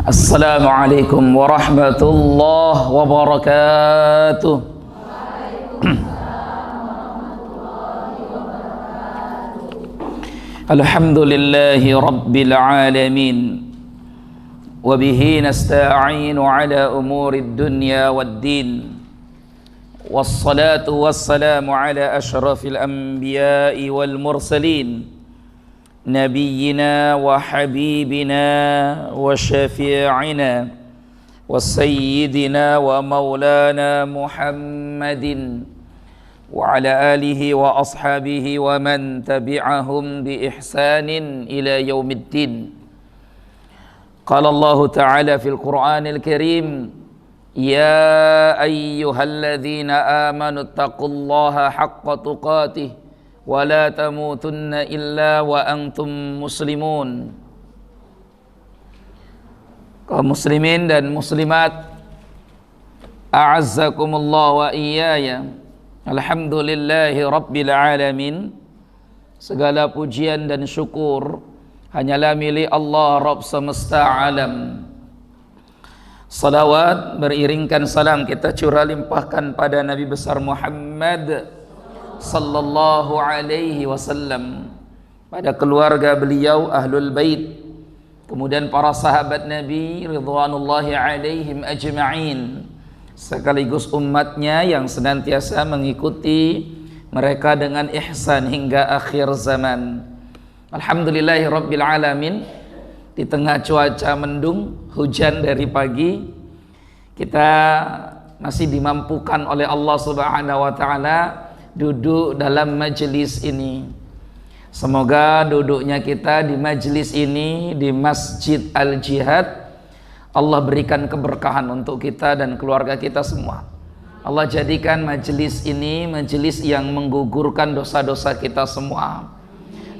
Assalamualaikum warahmatullahi wabarakatuh. Alhamdulillahi rabbil alamin. Wabihi nasta'inu ala umurid dunya waddin. Wassalatu wassalamu ala ashrafil anbiya'i wal mursalin. نبينا وحبيبنا وشفيعنا وسيدنا ومولانا محمد وعلى آله وأصحابه ومن تبعهم بإحسان إلى يوم الدين. قال الله تعالى في القرآن الكريم: يا أيها الذين آمنوا اتقوا الله حق تقاته ولا تموتن إلا وأنتم muslimun. Kaum muslimin dan muslimat, a'azzakumullah wa iyaya. Alhamdulillahi rabbil alamin. Segala pujian dan syukur hanyalah milik Allah, Rabb semesta alam. Salawat beriringkan salam kita curah limpahkan pada Nabi besar Muhammad sallallahu alaihi wasallam, pada keluarga beliau ahlul bait, kemudian para sahabat Nabi ridwanullahi alaihim ajma'in, sekaligus umatnya yang senantiasa mengikuti mereka dengan ihsan hingga akhir zaman. Alhamdulillahi rabbil alamin. Di tengah cuaca mendung, hujan dari pagi, kita masih dimampukan oleh Allah Subhanahu wa taala duduk dalam majelis ini. Semoga duduknya kita di majelis ini di Masjid Al-Jihad, Allah berikan keberkahan untuk kita dan keluarga kita semua. Allah jadikan majelis ini majelis yang menggugurkan dosa-dosa kita semua,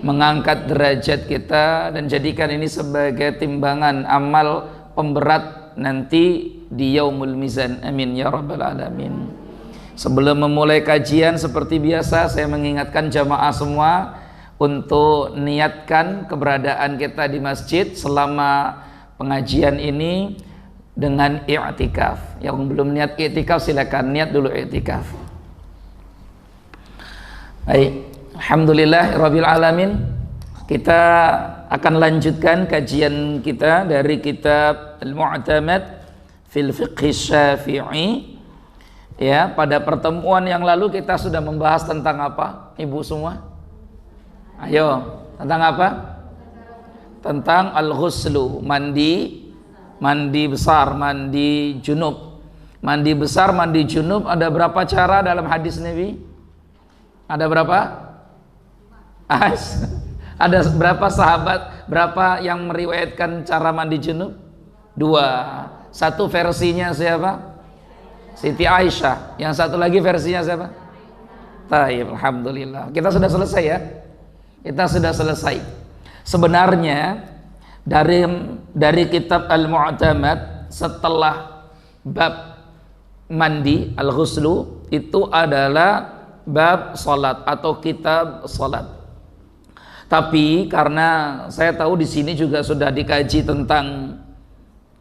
mengangkat derajat kita, dan jadikan ini sebagai timbangan amal pemberat nanti di yaumul mizan. Amin ya rabbal alamin. Sebelum memulai kajian, seperti biasa saya mengingatkan jamaah semua untuk niatkan keberadaan kita di masjid selama pengajian ini dengan i'tikaf. Yang belum niat i'tikaf silakan niat dulu i'tikaf. Baik, alhamdulillah rabbil alamin. Kita akan lanjutkan kajian kita dari kitab Al-Mu'tamad fil Fiqh Syafi'i. Ya, pada pertemuan yang lalu kita sudah membahas tentang apa, ibu semua? Ayo, tentang apa? Tentang al-ghuslu, mandi besar, mandi junub. Mandi besar, mandi junub, ada berapa cara dalam hadis Nabi? Ada berapa? Ada berapa sahabat, berapa yang meriwayatkan cara mandi junub? 2. Satu versinya siapa? Siti Aisyah. Yang satu lagi versinya siapa? Taib, alhamdulillah. Kita sudah selesai ya. Kita sudah selesai. Sebenarnya dari kitab Al-Mu'tamad setelah bab mandi al-ghuslu itu adalah bab salat atau kitab salat. Tapi karena saya tahu di sini juga sudah dikaji tentang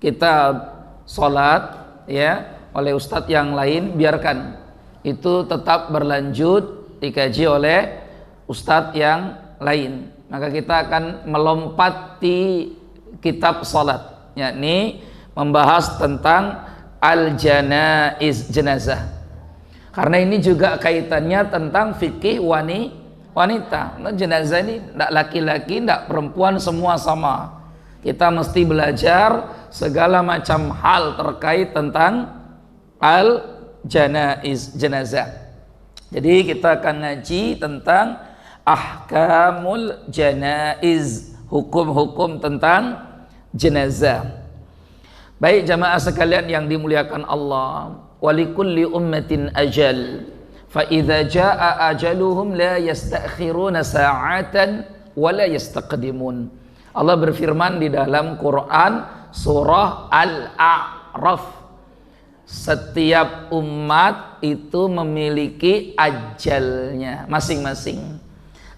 kitab salat ya oleh ustadz yang lain, biarkan itu tetap berlanjut dikaji oleh ustadz yang lain. Maka kita akan melompati kitab salat, yakni membahas tentang al-janaiz, jenazah. Karena ini juga kaitannya tentang fikih wanita. Nah, jenazah ini tidak laki-laki, tidak perempuan, semua sama. Kita mesti belajar segala macam hal terkait tentang al-janaiz, jenazah. Jadi kita akan ngaji tentang ahkamul janaiz, hukum-hukum tentang jenazah. Baik jamaah sekalian yang dimuliakan Allah, walikulli ummatin ajal, fa idza jaa ajaluhum la yastakhiruna sa'atan wa la yastaqdimun. Allah berfirman di dalam Quran surah Al-A'raf, setiap umat itu memiliki ajalnya masing-masing.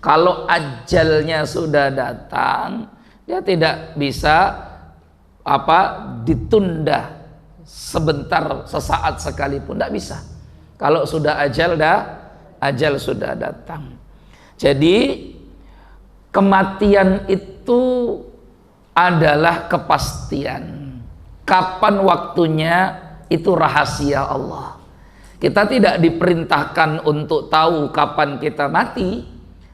Kalau ajalnya sudah datang, dia tidak bisa ditunda sebentar, sesaat sekalipun, tidak bisa. Kalau sudah ajal sudah datang. Jadi kematian itu adalah kepastian. Kapan waktunya itu rahasia Allah. Kita tidak diperintahkan untuk tahu kapan kita mati,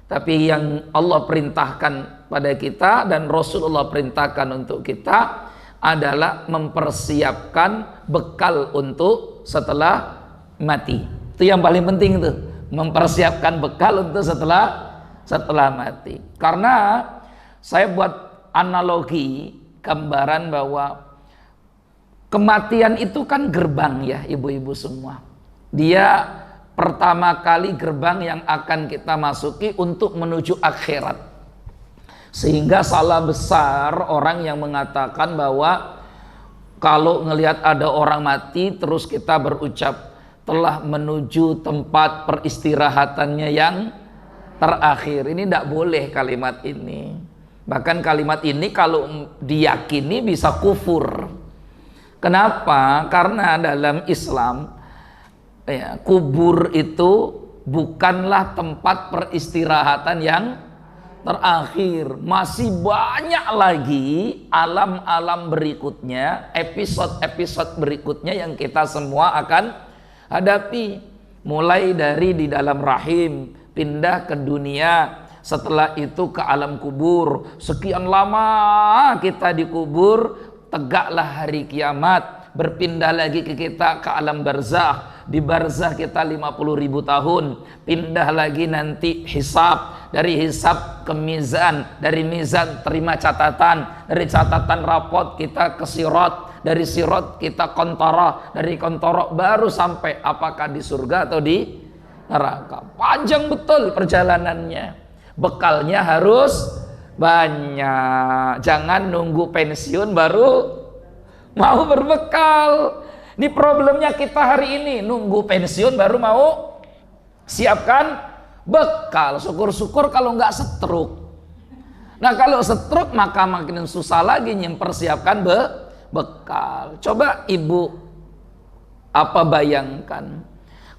tapi yang Allah perintahkan pada kita dan Rasulullah perintahkan untuk kita adalah mempersiapkan bekal untuk setelah mati. Itu yang paling penting tuh, mempersiapkan bekal untuk setelah mati. Karena saya buat analogi, gambaran bahwa kematian itu kan gerbang ya ibu-ibu semua. Dia pertama kali gerbang yang akan kita masuki untuk menuju akhirat. Sehingga salah besar orang yang mengatakan bahwa kalau ngelihat ada orang mati terus kita berucap telah menuju tempat peristirahatannya yang terakhir. Ini tidak boleh kalimat ini. Bahkan kalimat ini kalau diyakini bisa kufur. Kenapa? Karena dalam Islam kubur itu bukanlah tempat peristirahatan yang terakhir. Masih banyak lagi alam-alam berikutnya, episode-episode berikutnya yang kita semua akan hadapi. Mulai dari di dalam rahim, pindah ke dunia, setelah itu ke alam kubur. Sekian lama kita dikubur, tegaklah hari kiamat. Berpindah lagi ke kita ke alam barzakh. Di barzakh kita 50.000 tahun. Pindah lagi nanti hisab. Dari hisab ke mizan. Dari mizan terima catatan. Dari catatan rapot kita ke sirat. Dari sirat kita kontorah. Dari kontorah baru sampai apakah di surga atau di neraka. Panjang betul perjalanannya. Bekalnya harus banyak. Jangan nunggu pensiun baru mau berbekal. Ini problemnya kita hari ini, nunggu pensiun baru mau siapkan bekal. Syukur-syukur kalau nggak stroke. Nah kalau stroke maka makin susah lagi mempersiapkan bekal. Coba ibu bayangkan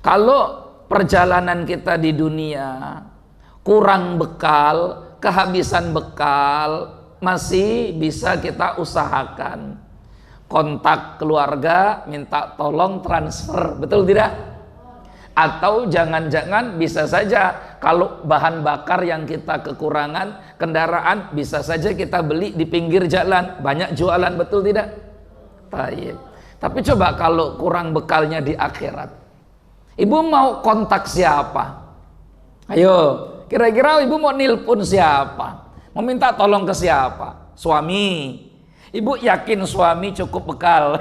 kalau perjalanan kita di dunia kurang bekal, kehabisan bekal, masih bisa kita usahakan. Kontak keluarga, minta tolong transfer, betul tidak? Atau jangan-jangan bisa saja kalau bahan bakar yang kita kekurangan, kendaraan bisa saja kita beli di pinggir jalan, banyak jualan, betul tidak? Tayyib. Tapi coba kalau kurang bekalnya di akhirat, ibu mau kontak siapa? Ayo, kira-kira ibu mau nilpun siapa? Mau minta tolong ke siapa? Suami. Ibu yakin suami cukup bekal?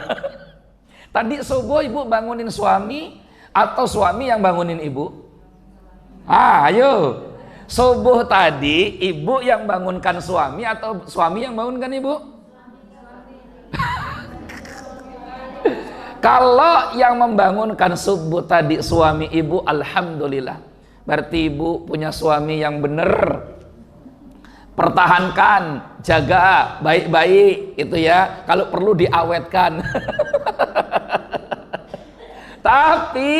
Tadi subuh ibu bangunin suami atau suami yang bangunin ibu? Ayo. Subuh tadi ibu yang bangunkan suami atau suami yang bangunkan ibu? Kalau yang membangunkan subuh tadi suami ibu, alhamdulillah. Berarti ibu punya suami yang benar. Pertahankan, jaga baik-baik itu ya, kalau perlu diawetkan. Tapi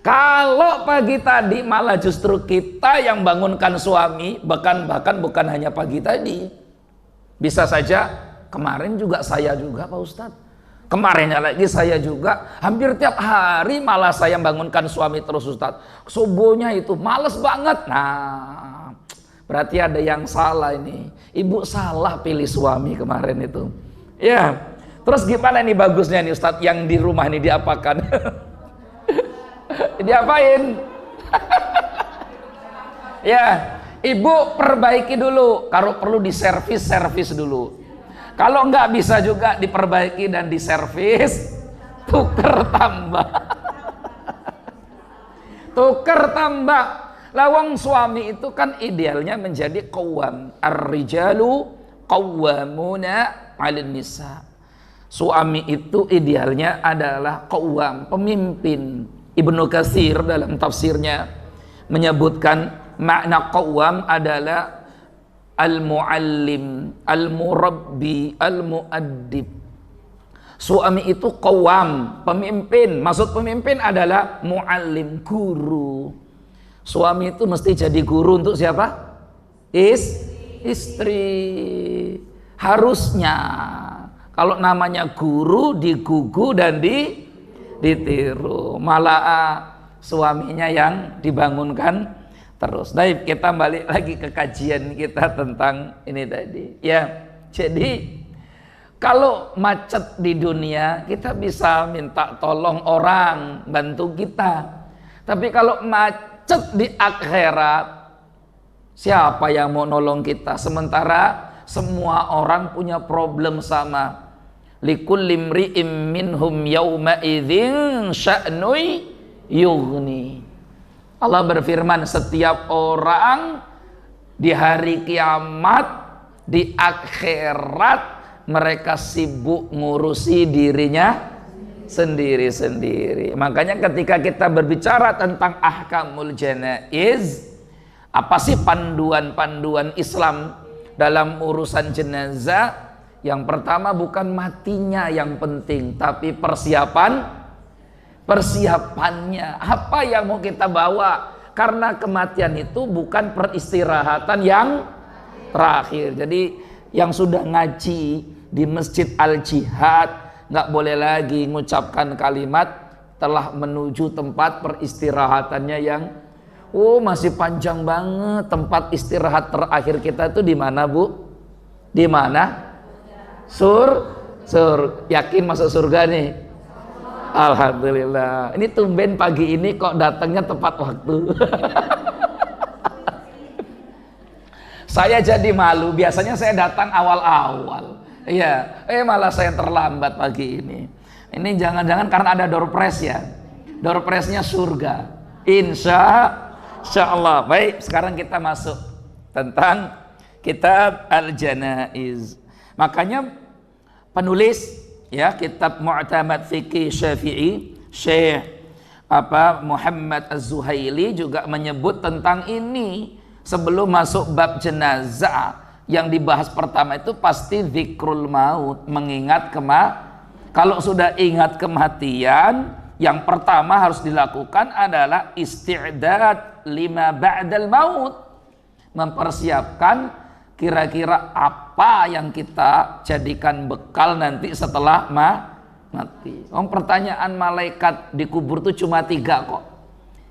kalau pagi tadi malah justru kita yang bangunkan suami, bahkan bukan hanya pagi tadi, bisa saja kemarin juga saya juga Pak Ustadz, kemarinnya lagi saya juga, hampir tiap hari malah saya bangunkan suami terus Ustadz. Subuhnya itu males banget. Nah, berarti ada yang salah ini. Ibu salah pilih suami kemarin itu. Ya. Terus gimana nih bagusnya nih Ustadz yang di rumah ini diapakan? Diapain? Ya, ibu perbaiki dulu. Kalau perlu diservis dulu. Kalau nggak bisa juga diperbaiki dan diservis, tuker tambah. Tuker tambah. Lawang suami itu kan idealnya menjadi qawwam. Ar-rijalu qawwamuna 'alan nisa. Suami itu idealnya adalah qawwam, pemimpin. Ibnu Katsir dalam tafsirnya menyebutkan makna qawwam adalah al-muallim, al-murabbi, al-muaddib. Suami itu qawam, pemimpin. Maksud pemimpin adalah muallim, guru. Suami itu mesti jadi guru untuk siapa? Istri. Harusnya. Kalau namanya guru digugu dan ditiru. Malah suaminya yang dibangunkan terus. Baik, kita balik lagi ke kajian kita tentang ini tadi. Ya, jadi kalau macet di dunia kita bisa minta tolong orang bantu kita. Tapi kalau macet di akhirat, siapa yang mau nolong kita? Sementara semua orang punya problem sama. Likulli imri'im minhum yawma idzin sya'nui yughni. Allah berfirman, setiap orang di hari kiamat, di akhirat, mereka sibuk ngurusi dirinya sendiri-sendiri. Makanya ketika kita berbicara tentang ahkamul janaiz, apa sih panduan-panduan Islam dalam urusan jenazah? Yang pertama bukan matinya yang penting, tapi persiapannya. Apa yang mau kita bawa? Karena kematian itu bukan peristirahatan yang terakhir. Jadi yang sudah ngaji di Masjid Al-Jihad nggak boleh lagi mengucapkan kalimat telah menuju tempat peristirahatannya yang masih panjang banget. Tempat istirahat terakhir kita itu di mana, Bu? Di mana? Yakin masuk surga nih? Alhamdulillah. Ini tumben pagi ini kok datangnya tepat waktu. Saya jadi malu. Biasanya saya datang awal-awal. Iya, malah saya terlambat pagi ini. Ini jangan-jangan karena ada door prize ya. Door prize-nya surga. Insya Allah. Baik, sekarang kita masuk tentang kitab Al-Janaiz. Makanya penulis ya kitab Mu'tamad Fiqih Syafi'i, Syekh Muhammad Az-Zuhaili juga menyebut tentang ini sebelum masuk bab jenazah. Yang dibahas pertama itu pasti zikrul maut, mengingat kalau sudah ingat kematian, yang pertama harus dilakukan adalah isti'dad lima ba'dal maut, mempersiapkan kira-kira apa yang kita jadikan bekal nanti setelah mati. Pertanyaan malaikat di kubur itu cuma 3 kok.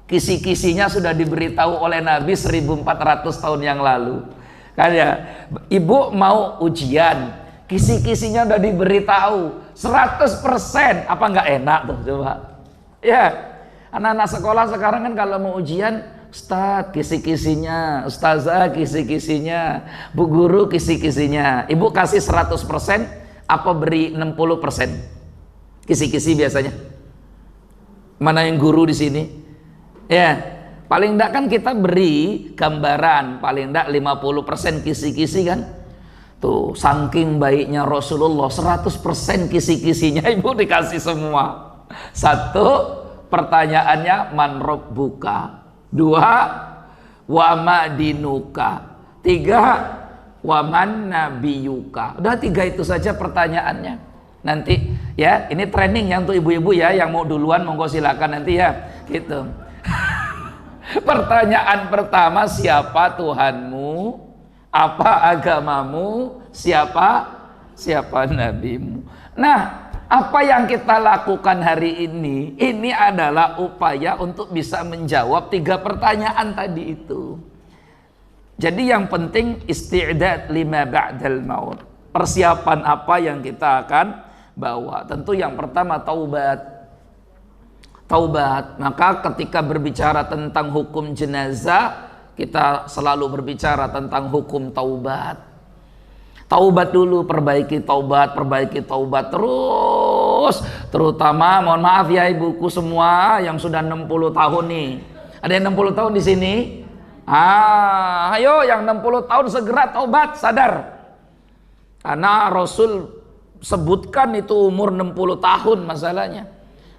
Kisi-kisinya sudah diberitahu oleh Nabi 1400 tahun yang lalu. Kan ya, ibu mau ujian, kisi-kisinya udah diberitahu 100%, apa nggak enak tuh coba? Ya, anak-anak sekolah sekarang kan kalau mau ujian, Ustadz kisi-kisinya, Ustazah kisi-kisinya, Bu Guru kisi-kisinya. Ibu kasih 100% apa beri 60%? Kisi-kisi biasanya. Mana yang guru di sini? Ya, paling enggak kan kita beri gambaran, paling enggak 50% kisi-kisi kan? Tuh, saking baiknya Rasulullah 100% kisi-kisinya ibu dikasih semua. 1, pertanyaannya man rabbuka. 2, wa ma dinuka. 3, wa man nabiyuka. Udah 3 itu saja pertanyaannya. Nanti ya, ini training ya untuk ibu-ibu ya, yang mau duluan monggo silakan nanti ya, gitu. Pertanyaan pertama, siapa Tuhanmu? Apa agamamu? Siapa nabimu? Nah, apa yang kita lakukan hari ini adalah upaya untuk bisa menjawab 3 pertanyaan tadi itu. Jadi yang penting isti'dad lima ba'dal maut. Persiapan apa yang kita akan bawa? Tentu yang pertama taubat. Maka ketika berbicara tentang hukum jenazah, kita selalu berbicara tentang hukum taubat. Taubat dulu, perbaiki taubat terus. Terutama mohon maaf ya ibuku semua yang sudah 60 tahun nih. Ada yang 60 tahun di sini? Ayo yang 60 tahun segera taubat, sadar. Karena Rasul sebutkan itu umur 60 tahun masalahnya.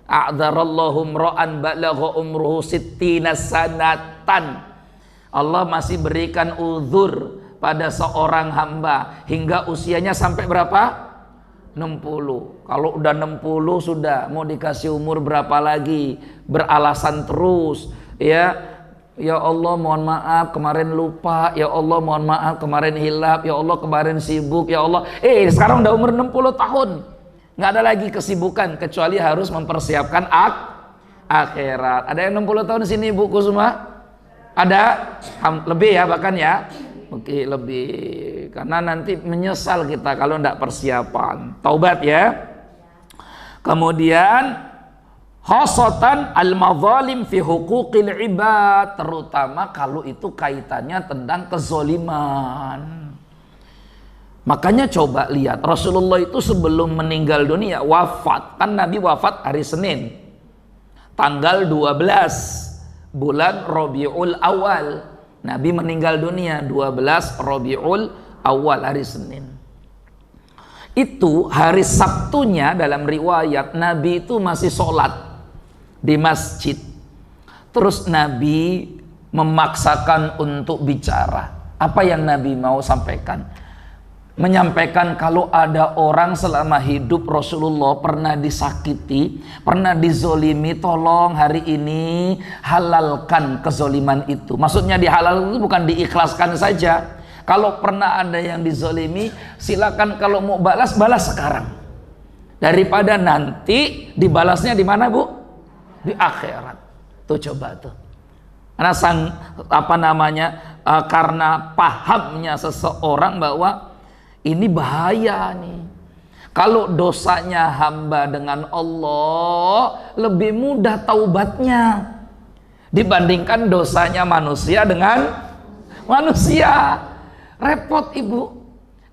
A'dzarallahu mra'an balagha umruhu sittina sanatan. Allah masih berikan uzur pada seorang hamba hingga usianya sampai berapa? 60. Kalau udah 60 sudah mau dikasih umur berapa lagi? Beralasan terus, ya. Ya Allah mohon maaf kemarin lupa, ya Allah mohon maaf kemarin hilap, ya Allah kemarin sibuk, ya Allah. Sekarang udah umur 60 tahun. Nggak ada lagi kesibukan kecuali harus mempersiapkan akhirat. Ada yang 60 tahun sini Bu Kusuma? Ada? Lebih ya bahkan ya? Oke, lebih. Karena nanti menyesal kita kalau tidak persiapan. Taubat ya. Kemudian khosatan al-madzalim fi huquqil ibad, terutama kalau itu kaitannya tentang kezoliman. Makanya coba lihat Rasulullah itu sebelum meninggal dunia wafat, kan Nabi wafat hari Senin tanggal 12 bulan Rabiul Awal. Nabi meninggal dunia 12 Rabiul Awal, hari Senin. Itu hari Sabtunya dalam riwayat Nabi itu masih sholat di masjid. Terus Nabi memaksakan untuk bicara. Apa yang Nabi mau sampaikan? Menyampaikan kalau ada orang selama hidup Rasulullah pernah disakiti, pernah dizolimi, tolong hari ini halalkan kezoliman itu. Maksudnya dihalal itu bukan diikhlaskan saja. Kalau pernah ada yang dizolimi, silakan kalau mau balas, balas sekarang. Daripada nanti dibalasnya di mana Bu? Di akhirat. Tuh coba tuh. Karena karena pahamnya seseorang bahwa ini bahaya nih. Kalau dosanya hamba dengan Allah lebih mudah taubatnya dibandingkan dosanya manusia dengan manusia. Repot Ibu.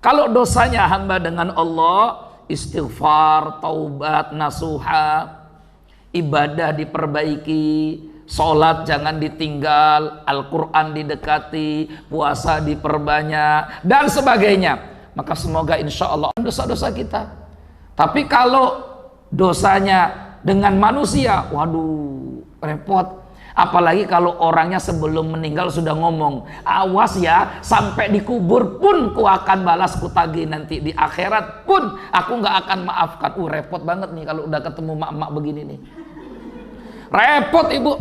Kalau dosanya hamba dengan Allah, istighfar, taubat, nasuha, ibadah diperbaiki, sholat jangan ditinggal, Al-Quran didekati, puasa diperbanyak dan sebagainya. Maka semoga insya Allah dosa-dosa kita. Tapi kalau dosanya dengan manusia, waduh repot. Apalagi kalau orangnya sebelum meninggal sudah ngomong, awas ya, sampai dikubur pun ku akan balas, ku tagih nanti di akhirat pun aku nggak akan maafkan. Repot banget nih kalau udah ketemu mak-mak begini nih. Repot Ibu.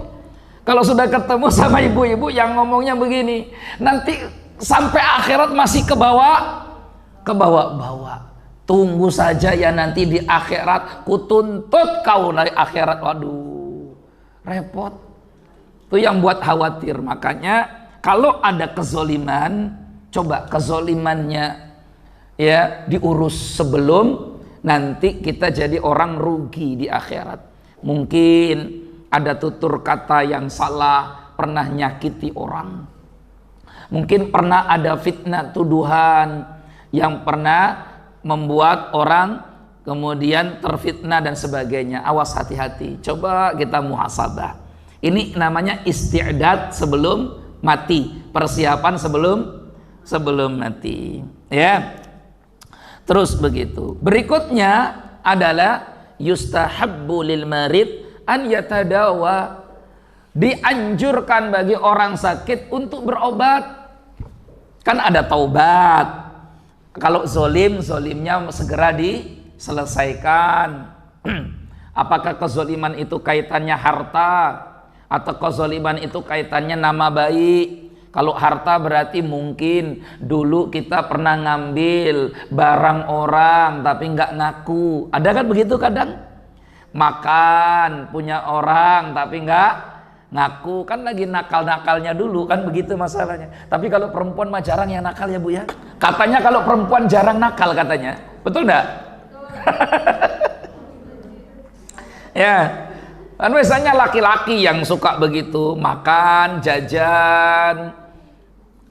Kalau sudah ketemu sama ibu-ibu yang ngomongnya begini, nanti sampai akhirat masih ke bawah. Tunggu saja ya nanti di akhirat ku tuntut kau dari akhirat. Waduh, repot. Itu yang buat khawatir. Makanya kalau ada kezoliman, coba kezolimannya ya diurus sebelum nanti kita jadi orang rugi di akhirat. Mungkin ada tutur kata yang salah, pernah nyakiti orang. Mungkin pernah ada fitnah tuduhan yang pernah membuat orang kemudian terfitnah dan sebagainya. Awas, hati-hati. Coba kita muhasabah. Ini namanya isti'dad sebelum mati, persiapan sebelum mati. Ya. Terus begitu. Berikutnya adalah yustahabbu lil marid an yatadawa. Dianjurkan bagi orang sakit untuk berobat. Kan ada taubat. Kalau zolimnya segera diselesaikan. Apakah kezoliman itu kaitannya harta atau kezoliman itu kaitannya nama baik? Kalau harta berarti mungkin dulu kita pernah ngambil barang orang tapi nggak ngaku. Ada kan begitu kadang? Makan punya orang tapi nggak ngaku, kan lagi nakal-nakalnya dulu, kan begitu masalahnya. Tapi kalau perempuan mah jarang yang nakal ya Bu ya. Katanya kalau perempuan jarang nakal katanya. Betul enggak? Ya. Kan biasanya laki-laki yang suka begitu, makan, jajan,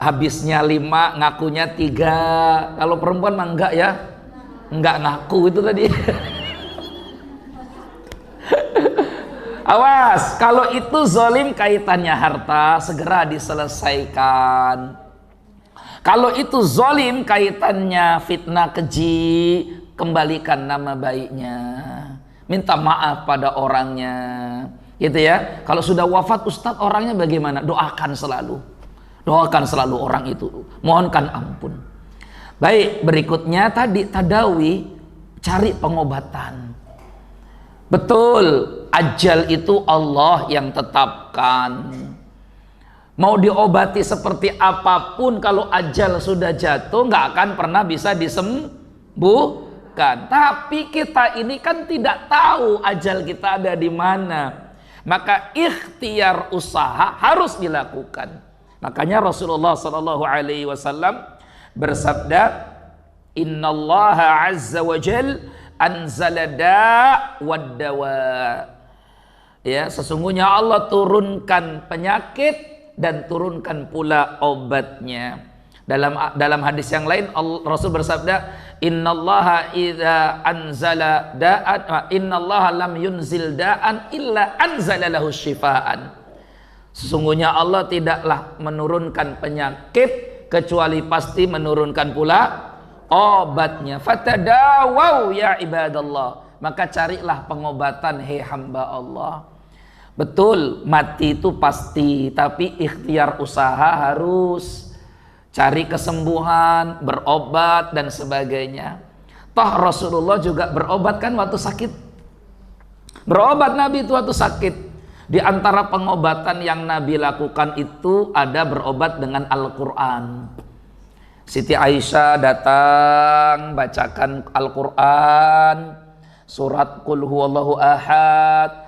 habisnya 5, ngakunya 3. Kalau perempuan mah enggak ya. Enggak ngaku itu tadi. Awas, kalau itu zolim kaitannya harta, segera diselesaikan. Kalau itu zolim kaitannya fitnah keji, kembalikan nama baiknya. Minta maaf pada orangnya. Gitu ya. Kalau sudah wafat Ustadz, orangnya bagaimana? Doakan selalu. Doakan selalu orang itu, mohonkan ampun. Baik, berikutnya tadi tadawi, cari pengobatan. Betul, ajal itu Allah yang tetapkan. Mau diobati seperti apapun, kalau ajal sudah jatuh nggak akan pernah bisa disembuhkan. Tapi kita ini kan tidak tahu ajal kita ada di mana. Maka ikhtiar usaha harus dilakukan. Makanya Rasulullah SAW bersabda, Innallaha azza wa jal anzala da' wad dawa. Ya, sesungguhnya Allah turunkan penyakit dan turunkan pula obatnya. Dalam hadis yang lain Rasul bersabda, Innallaha idza anzala da'an, innallaha lam yunzil da'an illa anzala lahu syifaan. Sesungguhnya Allah tidaklah menurunkan penyakit kecuali pasti menurunkan pula obatnya. Fatadawaw ya ibadallah. Maka carilah pengobatan, hei hamba Allah. Betul, mati itu pasti, tapi ikhtiar usaha harus. Cari kesembuhan, berobat dan sebagainya. Toh Rasulullah juga berobat kan waktu sakit. Berobat Nabi itu waktu sakit. Di antara pengobatan yang Nabi lakukan itu ada berobat dengan Al-Quran. Siti Aisyah datang bacakan Al-Quran, surat Qul huwallahu ahad,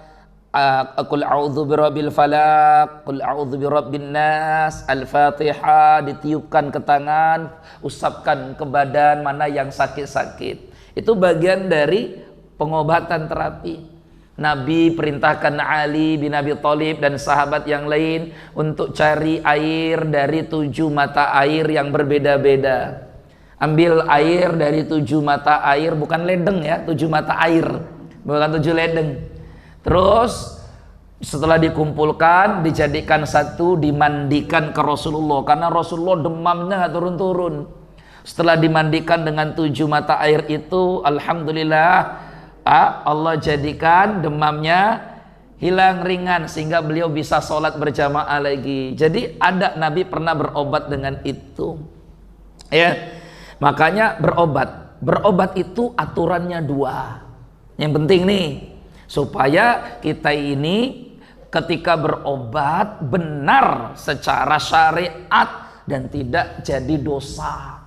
Qul a'udzu birabbil falaq, Qul a'udzu birabbin nas, Al-Fatihah, ditiupkan ke tangan, usapkan ke badan mana yang sakit-sakit. Itu bagian dari pengobatan terapi. Nabi perintahkan Ali bin Abi Thalib dan sahabat yang lain untuk cari air dari 7 mata air yang berbeda-beda. Ambil air dari 7 mata air, bukan ledeng ya, 7 mata air, bukan 7 ledeng. Terus setelah dikumpulkan, dijadikan satu, dimandikan ke Rasulullah, karena Rasulullah demamnya nggak turun-turun. Setelah dimandikan dengan 7 mata air itu, alhamdulillah, Allah jadikan demamnya hilang ringan sehingga beliau bisa sholat berjamaah lagi. Jadi ada Nabi pernah berobat dengan itu. Ya, makanya berobat itu aturannya 2. Yang penting nih, supaya kita ini ketika berobat benar secara syariat dan tidak jadi dosa.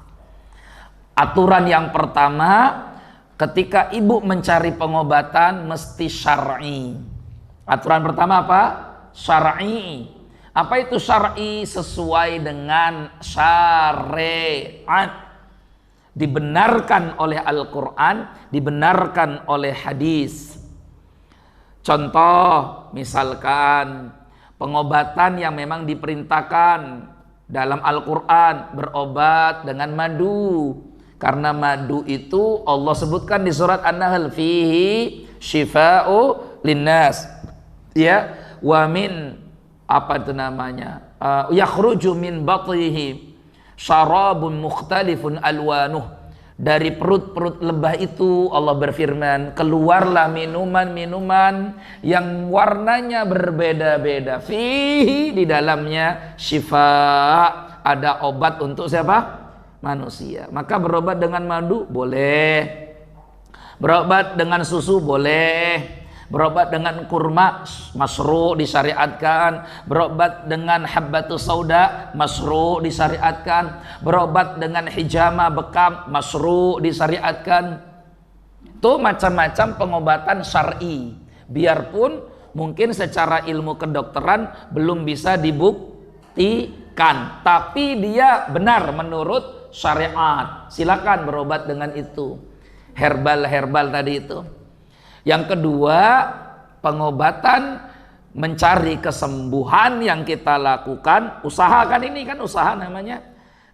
Aturan yang pertama, ketika ibu mencari pengobatan mesti syar'i. Aturan pertama apa? Syar'i. Apa itu syar'i? Sesuai dengan syariat. Dibenarkan oleh Al-Quran, dibenarkan oleh hadis. Contoh, misalkan pengobatan yang memang diperintahkan dalam Al-Quran, berobat dengan madu. Karena madu itu Allah sebutkan di surat An-Nahl, fihi syifa'u linnas. Ya, wa min apa itu namanya? Yakhruju min batnihi syarabun mukhtalifun alwanuh. Dari perut-perut lebah itu Allah berfirman, keluarlah minuman-minuman yang warnanya berbeda-beda. Fihi, di dalamnya syifa, ada obat untuk siapa? Manusia. Maka berobat dengan madu boleh, berobat dengan susu boleh, berobat dengan kurma masru' disyariatkan, berobat dengan habbatus sauda masru' disyariatkan, berobat dengan hijama bekam masru' disyariatkan. Itu macam-macam pengobatan syar'i. Biarpun mungkin secara ilmu kedokteran belum bisa dibuktikan, tapi dia benar menurut syariat. Silakan berobat dengan itu. Herbal tadi itu. Yang kedua, pengobatan mencari kesembuhan yang kita lakukan, usahakan ini kan usaha namanya,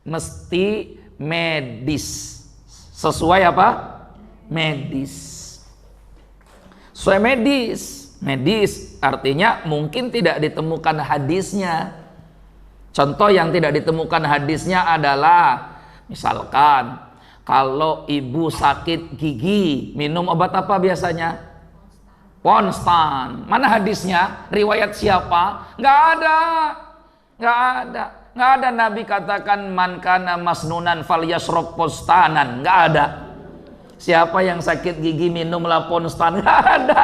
mesti medis. Sesuai apa? Medis. Sesuai medis. Medis artinya mungkin tidak ditemukan hadisnya. Contoh yang tidak ditemukan hadisnya adalah, misalkan kalau ibu sakit gigi, minum obat apa biasanya? Ponstan. Mana hadisnya? Riwayat siapa? Nggak ada. Nggak ada Nabi katakan man kana masnunan falyashrab postanan. Nggak ada. Siapa yang sakit gigi minumlah Ponstan. Nggak ada.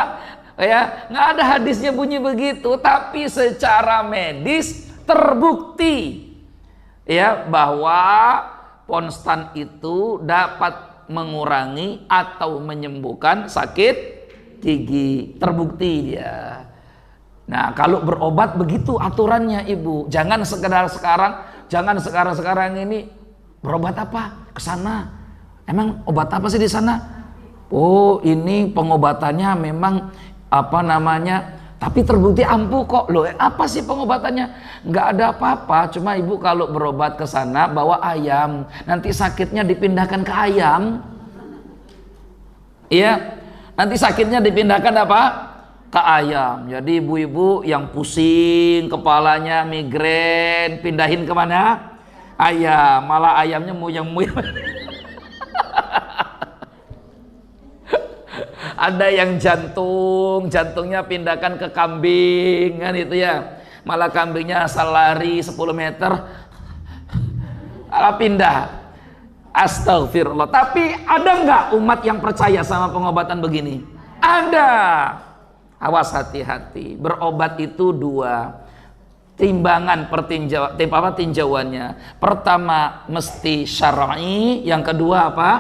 Ya, nggak ada hadisnya bunyi begitu. Tapi secara medis terbukti ya bahwa Ponstan itu dapat mengurangi atau menyembuhkan sakit gigi. Terbukti dia. Nah, kalau berobat begitu aturannya, Ibu. Jangan sekarang ini berobat apa? Ke sana. Emang obat apa sih di sana? Oh, ini pengobatannya memang apa namanya? Tapi terbukti ampuh kok. Loh, apa sih pengobatannya? Nggak ada apa-apa. Cuma Ibu kalau berobat ke sana bawa ayam. Nanti sakitnya dipindahkan ke ayam. Iya. Nanti sakitnya dipindahkan apa? Ke ayam. Jadi ibu-ibu yang pusing kepalanya, migrain, pindahin kemana? Ayam. Malah ayamnya muyang-muyang. Ada yang jantungnya pindahkan ke kambing, kan itu ya. Malah kambingnya asal lari 10 meter malah pindah. Astagfirullah. Tapi ada nggak umat yang percaya sama pengobatan begini? Ada. Awas, hati-hati. Berobat itu dua. Timbangan tinjauannya. Pertama mesti syar'i, yang kedua apa?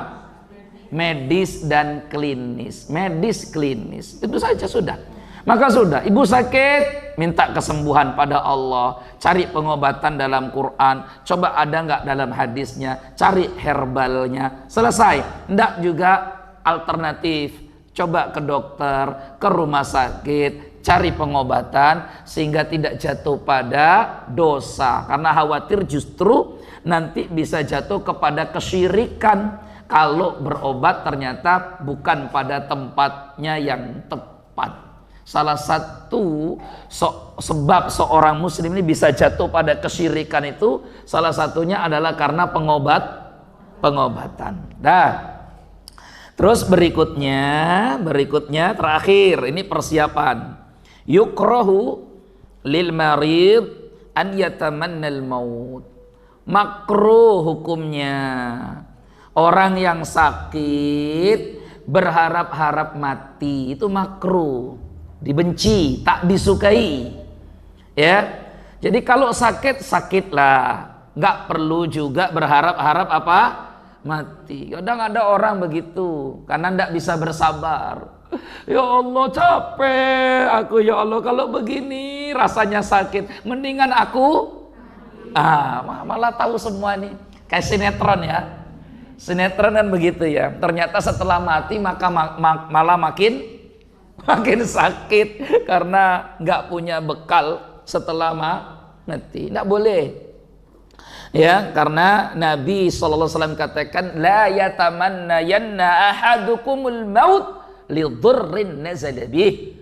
Medis dan klinis. Medis klinis. Itu saja sudah. Maka sudah, ibu sakit, minta kesembuhan pada Allah. Cari pengobatan dalam Quran. Coba ada nggak dalam hadisnya? Cari herbalnya. Selesai. Nggak juga alternatif. Coba ke dokter, ke rumah sakit, cari pengobatan sehingga tidak jatuh pada dosa. Karena khawatir justru nanti bisa jatuh kepada kesyirikan kalau berobat ternyata bukan pada tempatnya yang tepat. Salah satu sebab seorang muslim ini bisa jatuh pada kesyirikan itu salah satunya adalah karena pengobatan. Terus berikutnya terakhir, ini persiapan. Yukrahu lil marid an yatamannal maut. Makruh hukumnya. Orang yang sakit berharap-harap mati, itu makruh. Dibenci, tak disukai. Ya. Jadi kalau sakit, sakitlah. Nggak perlu juga berharap-harap apa? Mati. Kadang ada orang begitu karena tidak bisa bersabar. Ya Allah, capek aku, ya Allah, kalau begini rasanya sakit, mendingan aku malah tahu semua nih. Kayak sinetron ya. Sinetron kan begitu ya. Ternyata setelah mati maka malah makin sakit karena nggak punya bekal setelah mati. Nggak boleh. Ya, karena Nabi SAW katakan la yatamanna yanna ahadukumul maut li dhurrin nazala bih.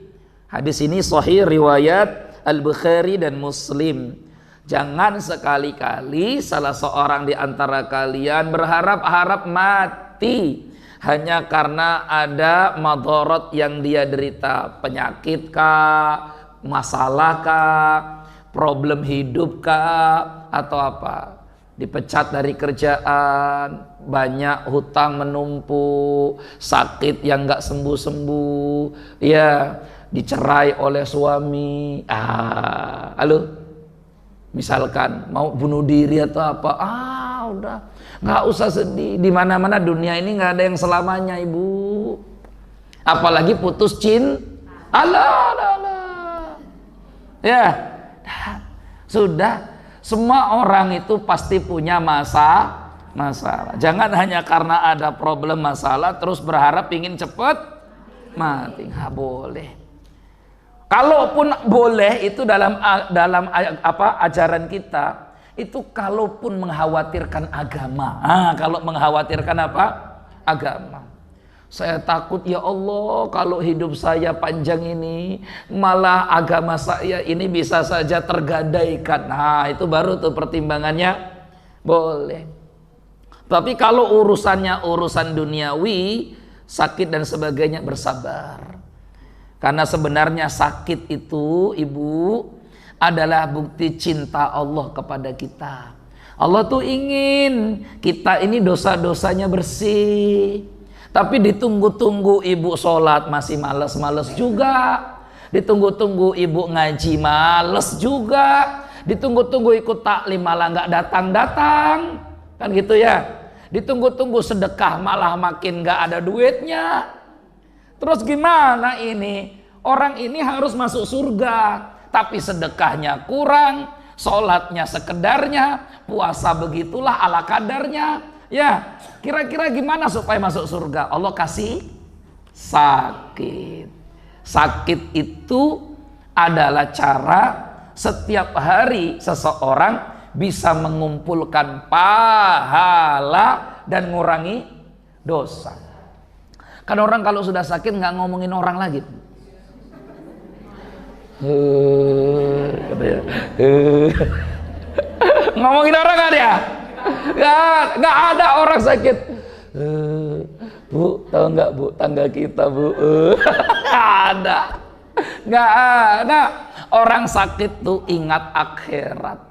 Hadis ini sahih riwayat Al-Bukhari dan Muslim. Jangan sekali-kali salah seorang di antara kalian berharap-harap mati hanya karena ada madharat yang dia derita, penyakit kah, masalah kah, problem hidup kah, atau apa? Dipecat dari kerjaan, banyak hutang menumpuk, sakit yang nggak sembuh-sembuh, ya, dicerai oleh suami. Halo, misalkan mau bunuh diri atau apa, udah, nggak usah sedih. Di mana-mana dunia ini nggak ada yang selamanya, ibu. Apalagi putus cinta. Alah. Ya, sudah. Semua orang itu pasti punya masalah. Jangan hanya karena ada problem masalah terus berharap ingin cepat mati. Nggak boleh. Kalaupun boleh itu dalam ajaran kita itu kalaupun mengkhawatirkan agama. Kalau mengkhawatirkan apa? Agama. Saya takut ya Allah kalau hidup saya panjang ini malah agama saya ini bisa saja tergadaikan. Itu baru tuh pertimbangannya boleh. Tapi kalau urusannya urusan duniawi, sakit dan sebagainya, bersabar. Karena sebenarnya sakit itu, ibu, adalah bukti cinta Allah kepada kita. Allah tuh ingin kita ini dosa-dosanya bersih. Tapi ditunggu-tunggu ibu sholat masih males-males juga. Ditunggu-tunggu ibu ngaji males juga. Ditunggu-tunggu ikut taklim malah nggak datang-datang. Kan gitu ya. Ditunggu-tunggu sedekah malah makin nggak ada duitnya. Terus gimana ini? Orang ini harus masuk surga, tapi sedekahnya kurang, sholatnya sekedarnya, puasa begitulah ala kadarnya. Ya, kira-kira gimana supaya masuk surga? Allah kasih sakit. Sakit itu adalah cara setiap hari seseorang bisa mengumpulkan pahala dan ngurangi dosa. Kan orang kalau sudah sakit nggak ngomongin orang lagi. Ngomongin orang kan ya? Nggak ada orang sakit. Bu, tahu nggak bu tangga kita bu? Ada. Nggak ada. Orang sakit tuh ingat akhirat.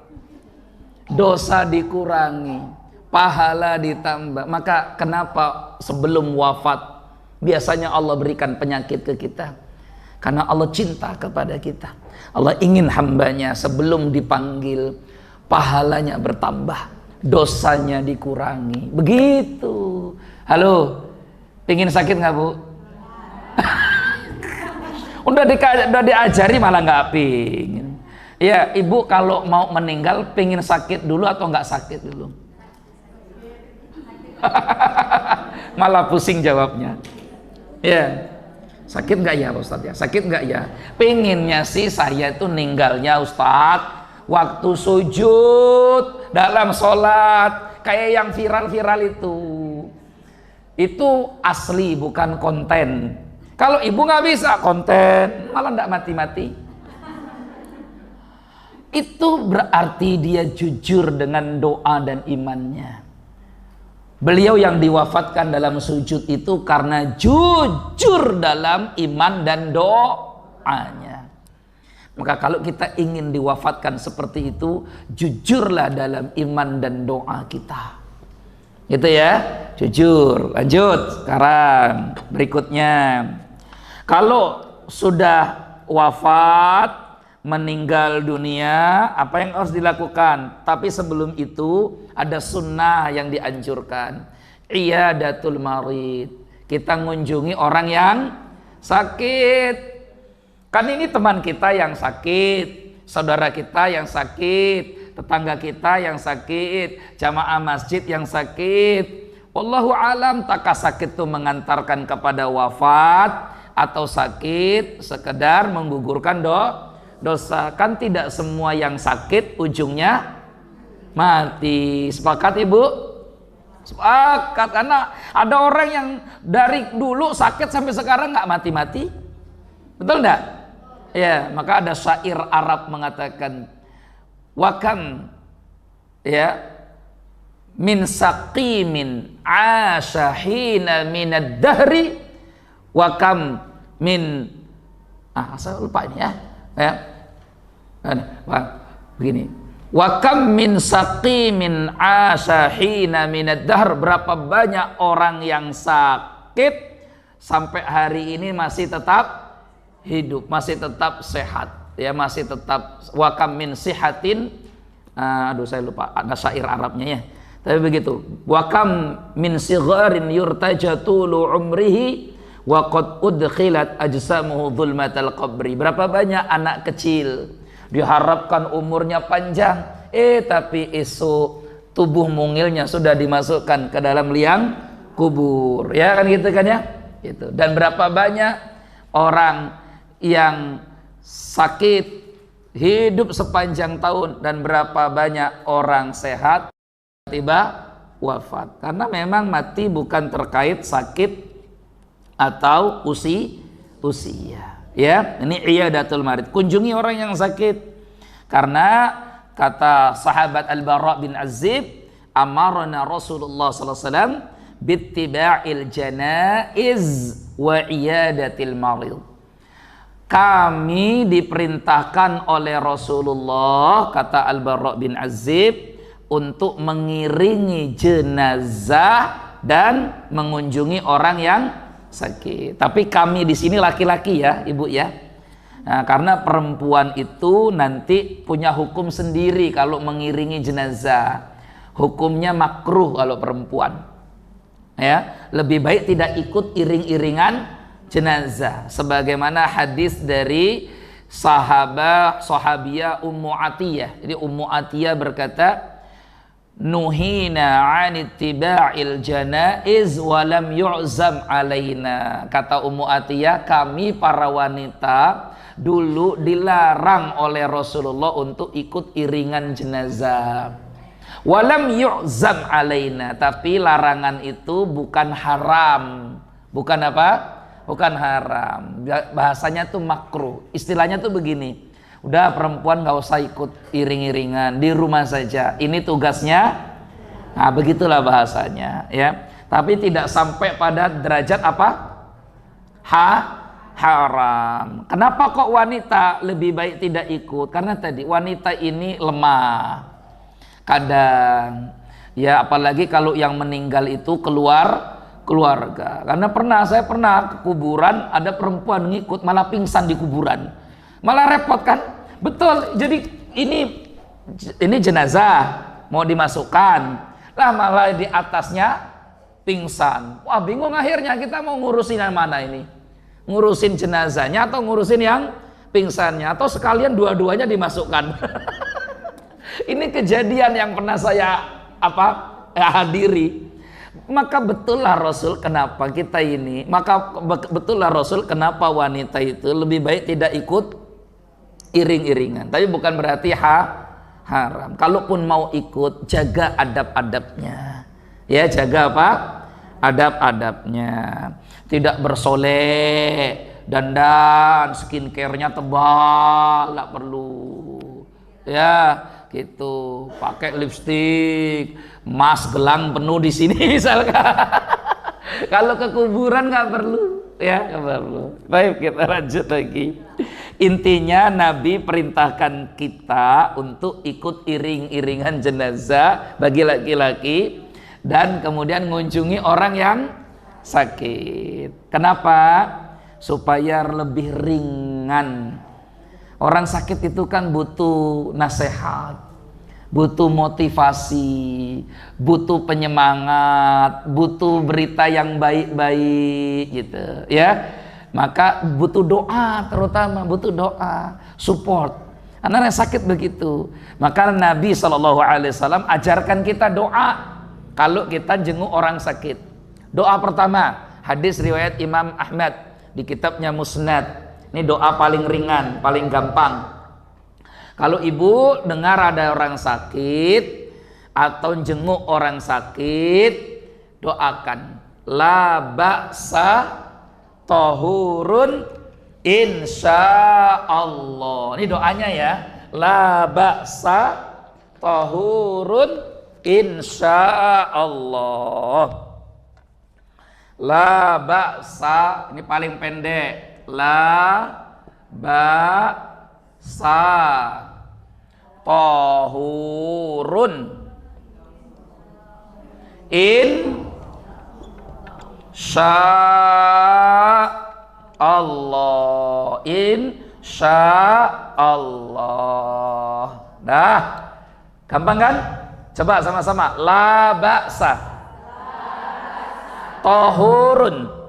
Dosa dikurangi, pahala ditambah. Maka kenapa sebelum wafat biasanya Allah berikan penyakit ke kita? Karena Allah cinta kepada kita. Allah ingin hambanya sebelum dipanggil pahalanya bertambah, dosanya dikurangi. Begitu. Halo, pingin sakit nggak bu? udah diajari malah nggak pingin. Ya ibu kalau mau meninggal pingin sakit dulu atau nggak sakit dulu? Malah pusing jawabnya. Ya. Sakit nggak ya Ustadz ya? Sakit nggak ya? Pengennya sih saya itu ninggalnya Ustadz waktu sujud dalam sholat kayak yang viral-viral itu. Itu asli bukan konten. Kalau ibu nggak bisa konten malah nggak mati-mati. Itu berarti dia jujur dengan doa dan imannya. Beliau yang diwafatkan dalam sujud itu karena jujur dalam iman dan doanya. Maka kalau kita ingin diwafatkan seperti itu, jujurlah dalam iman dan doa kita. Gitu ya, jujur. Lanjut sekarang berikutnya. Kalau sudah wafat, meninggal dunia, apa yang harus dilakukan? Tapi sebelum itu ada sunnah yang dianjurkan, iyadatul marid. Kita mengunjungi orang yang sakit. Kan ini teman kita yang sakit, saudara kita yang sakit, tetangga kita yang sakit, jamaah masjid yang sakit. Wallahu alam, takah sakit itu mengantarkan kepada wafat atau sakit sekedar menggugurkan dosa. Kan tidak semua yang sakit ujungnya mati. Sepakat ibu? Sepakat. Karena ada orang yang dari dulu sakit sampai sekarang nggak mati-mati. Betul nggak? Ya, maka ada syair Arab mengatakan, wakam ya min saqimin asyahina minad dahri, wakam min saya lupa ini ya. Begini, wa kam min saqimin asyahina minad dahr, berapa banyak orang yang sakit sampai hari ini masih tetap hidup, masih tetap sehat ya, masih tetap. Wa kam min sihatin, saya lupa ada syair Arabnya ya, tapi begitu. Wa kam min sigharin yurtaja tulu umrihi wa qad udkhilat ajsamuhu dhulmatal qabri, berapa banyak anak kecil diharapkan umurnya panjang, tapi esok tubuh mungilnya sudah dimasukkan ke dalam liang kubur, ya kan gitu kan ya, gitu. Dan berapa banyak orang yang sakit hidup sepanjang tahun, dan berapa banyak orang sehat tiba wafat, karena memang mati bukan terkait sakit atau usia. Ya, ini iyadatul marid, kunjungi orang yang sakit. Karena kata sahabat Al-Bara bin Azib, amarna Rasulullah sallallahu alaihi wasallam bittiba'il janaiz wa iyadatil marid. kami diperintahkan oleh Rasulullah, kata Al-Bara' bin Azib, untuk mengiringi jenazah dan mengunjungi orang yang sakit. Tapi kami di sini laki-laki ya, Ibu ya. Nah, karena perempuan itu nanti punya hukum sendiri kalau mengiringi jenazah. Hukumnya makruh kalau perempuan. Ya, lebih baik tidak ikut iring-iringan jenazah. Sebagaimana hadis dari sahabiyah Ummu Atiyah. Jadi Ummu Atiyah berkata, nuhina 'an ittiba'il janaiz wa lam yu'zam alaina. Kata Ummu Atiyah, kami para wanita dulu dilarang oleh Rasulullah untuk ikut iringan jenazah. Walam yu'zam alaina, tapi larangan itu bukan haram. Bukan apa? Bukan haram. Bahasanya tuh makruh. Istilahnya tuh begini. Udah perempuan nggak usah ikut iring-iringan, di rumah saja. Ini tugasnya. Nah, begitulah bahasanya, ya. Tapi tidak sampai pada derajat apa? Haram. Kenapa kok wanita lebih baik tidak ikut? Karena tadi wanita ini lemah. Kadang ya, apalagi kalau yang meninggal itu keluarga. Karena saya pernah ke kuburan, ada perempuan ngikut malah pingsan di kuburan. Malah repot kan? Betul. Jadi ini jenazah mau dimasukkan, lah malah di atasnya pingsan. Wah, bingung akhirnya kita mau ngurusin yang mana ini? Ngurusin jenazahnya atau ngurusin yang pingsannya, atau sekalian dua-duanya dimasukkan. Ini kejadian yang pernah saya hadiri. Maka betullah Rasul kenapa kita ini, betullah Rasul kenapa wanita itu lebih baik tidak ikut iring-iringan. Tapi bukan berarti haram. Kalaupun mau ikut, jaga adab-adabnya. Ya, jaga apa? Adab-adabnya. Tidak bersolek, dandan, skincare-nya tebal, nggak perlu. Ya, gitu. Pakai lipstik, emas gelang penuh di sini misalkan. Kalau ke kuburan nggak perlu, ya nggak perlu. Baik, kita lanjut lagi. Intinya Nabi perintahkan kita untuk ikut iring-iringan jenazah bagi laki-laki dan kemudian mengunjungi orang yang sakit. Kenapa? Supaya lebih ringan. Orang sakit itu kan butuh nasihat, butuh motivasi, butuh penyemangat, butuh berita yang baik-baik gitu ya. Maka butuh doa, terutama butuh doa, support. Karena yang sakit begitu. Maka Nabi SAW ajarkan kita doa kalau kita jenguk orang sakit. Doa pertama, hadis riwayat Imam Ahmad di kitabnya Musnad. Ini doa paling ringan, paling gampang. Kalau ibu dengar ada orang sakit atau jenguk orang sakit, doakan la ba'sa tahurun insyaallah. Ini doanya ya, la ba'sa tahurun insyaallah. La ba'sa, ini paling pendek. La ba'sa tahurun insyaallah. Insyaallah. Dah, gampang kan? Coba sama-sama. La ba'sa tahurun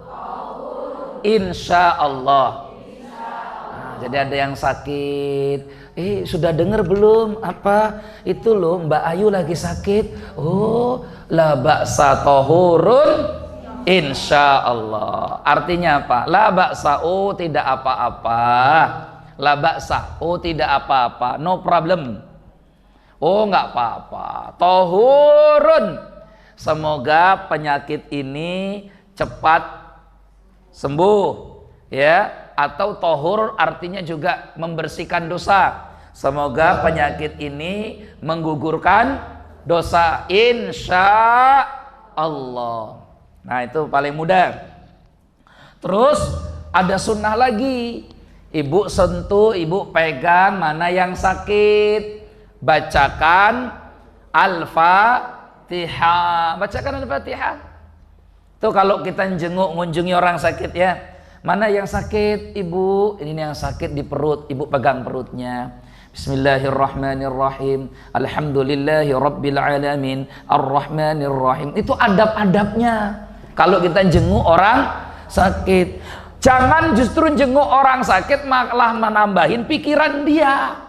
insyaallah. Nah, jadi ada yang sakit. Sudah dengar belum apa itu loh, Mbak Ayu lagi sakit. Oh, la ba'sa tahurun insyaallah. Artinya apa? La ba'sa, oh tidak apa-apa. La ba'sa, oh tidak apa-apa. No problem. Oh, nggak apa-apa. Tahurun, semoga penyakit ini cepat sembuh, ya. Atau tohur artinya juga membersihkan dosa. Semoga penyakit ini menggugurkan dosa, insya Allah. Nah, itu paling mudah. Terus ada sunnah lagi, Ibu sentuh, ibu pegang mana yang sakit. Bacakan Al-Fatihah. Bacakan Al-Fatihah. Tuh kalau kita ngunjungi orang sakit ya. Mana yang sakit, ibu? Ini yang sakit di perut, ibu pegang perutnya. Bismillahirrahmanirrahim. Alhamdulillahi rabbil alamin. Ar-Rahmanirrahim. Itu adab-adabnya. Kalau kita jenguk orang sakit. Jangan justru jenguk orang sakit malah menambahin pikiran dia.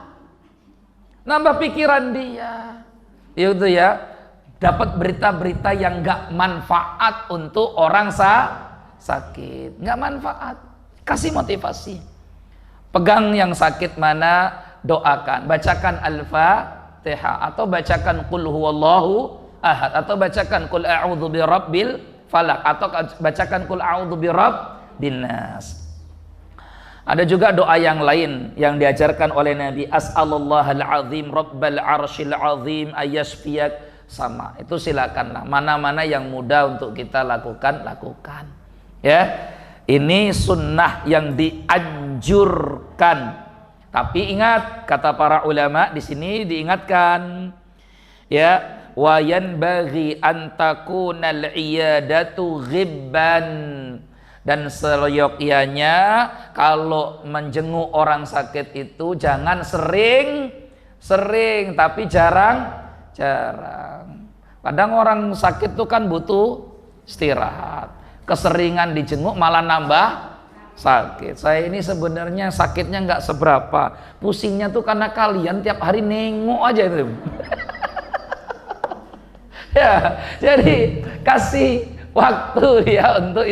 Nambah pikiran dia. Itu ya. Dapat berita-berita yang gak manfaat untuk orang sakit. Gak manfaat. Kasih motivasi. Pegang yang sakit mana, doakan. Bacakan Al-Fatihah. Atau bacakan Qul huwallahu ahad. Atau bacakan Qul a'udzu birabbil falaq. Atau bacakan Qul a'udzu birabbin nas. Ada juga doa yang lain yang diajarkan oleh Nabi. As'alullahal azim rabbal arsyil azim ayasfiyak. Sama. Itu silakanlah. Mana-mana yang mudah untuk kita lakukan. Ya. Ini sunnah yang dianjurkan. Tapi ingat, kata para ulama di sini diingatkan, ya, wa yanbaghi an takunal iyadatu ghibban, dan seyogyanya kalau menjenguk orang sakit itu jangan sering tapi jarang. Kadang orang sakit itu kan butuh istirahat, keseringan dijenguk malah nambah sakit. Saya ini sebenarnya sakitnya nggak seberapa, pusingnya tuh karena kalian tiap hari nengok aja itu. Ya, jadi kasih waktu ya untuk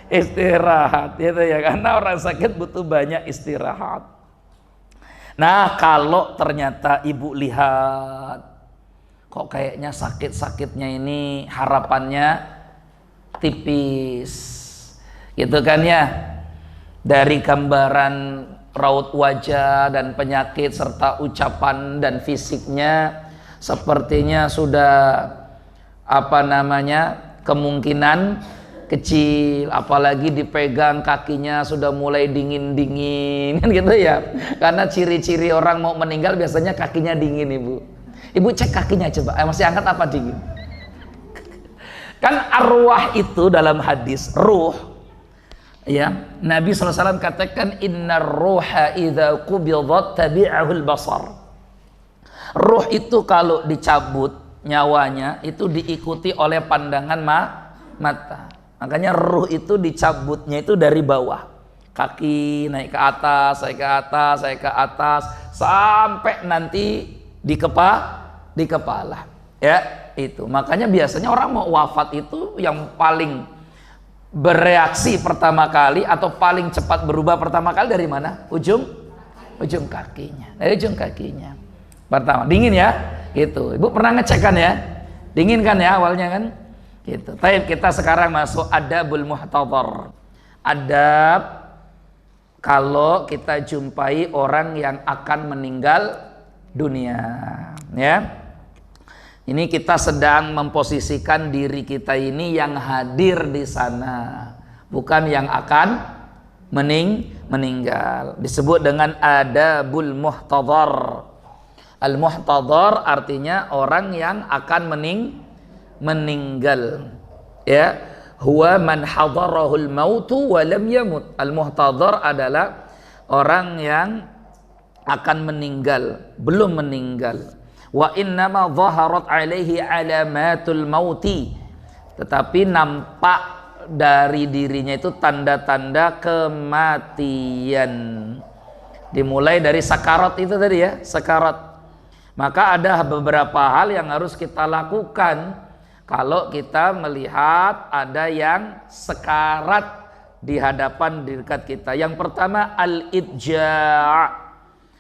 istirahat gitu ya, karena orang sakit butuh banyak istirahat. Nah, kalau ternyata ibu lihat kok kayaknya sakit-sakitnya ini harapannya tipis gitu kan ya, dari gambaran raut wajah dan penyakit serta ucapan dan fisiknya sepertinya sudah kemungkinan kecil, apalagi dipegang kakinya sudah mulai dingin-dingin kan gitu ya, karena ciri-ciri orang mau meninggal biasanya kakinya dingin. Ibu cek kakinya coba, masih hangat apa dingin? Kan arwah itu dalam hadis ruh ya, Nabi SAW katakan innar ruha idza qubidat tabi'ahul basar. Ruh itu kalau dicabut nyawanya itu diikuti oleh pandangan mata. Makanya ruh itu dicabutnya itu dari bawah, kaki naik ke atas, saya ke atas sampai nanti di kepala ya. Itu makanya biasanya orang mau wafat itu yang paling bereaksi pertama kali atau paling cepat berubah pertama kali dari mana? Ujung kakinya. Dari ujung kakinya pertama dingin ya gitu. Ibu pernah ngecek kan ya, dingin kan ya awalnya kan gitu. Baik, kita sekarang masuk adabul muhtadhar. Adab kalau kita jumpai orang yang akan meninggal dunia ya. Ini kita sedang memposisikan diri kita ini yang hadir di sana, bukan yang akan meninggal. Disebut dengan adabul muhtadhar. Al-muhtadhar artinya orang yang akan meninggal. Ya, huwa man hadarahul mautu wa lam yamut. Al-muhtadhar adalah orang yang akan meninggal, belum meninggal. Wa innama dhaharat alaihi alamatul mauti, tetapi nampak dari dirinya itu tanda-tanda kematian. Dimulai dari sakarat itu tadi ya, sakarat. Maka ada beberapa hal yang harus kita lakukan kalau kita melihat ada yang sekarat di hadapan di dekat kita. Yang pertama al-idja'.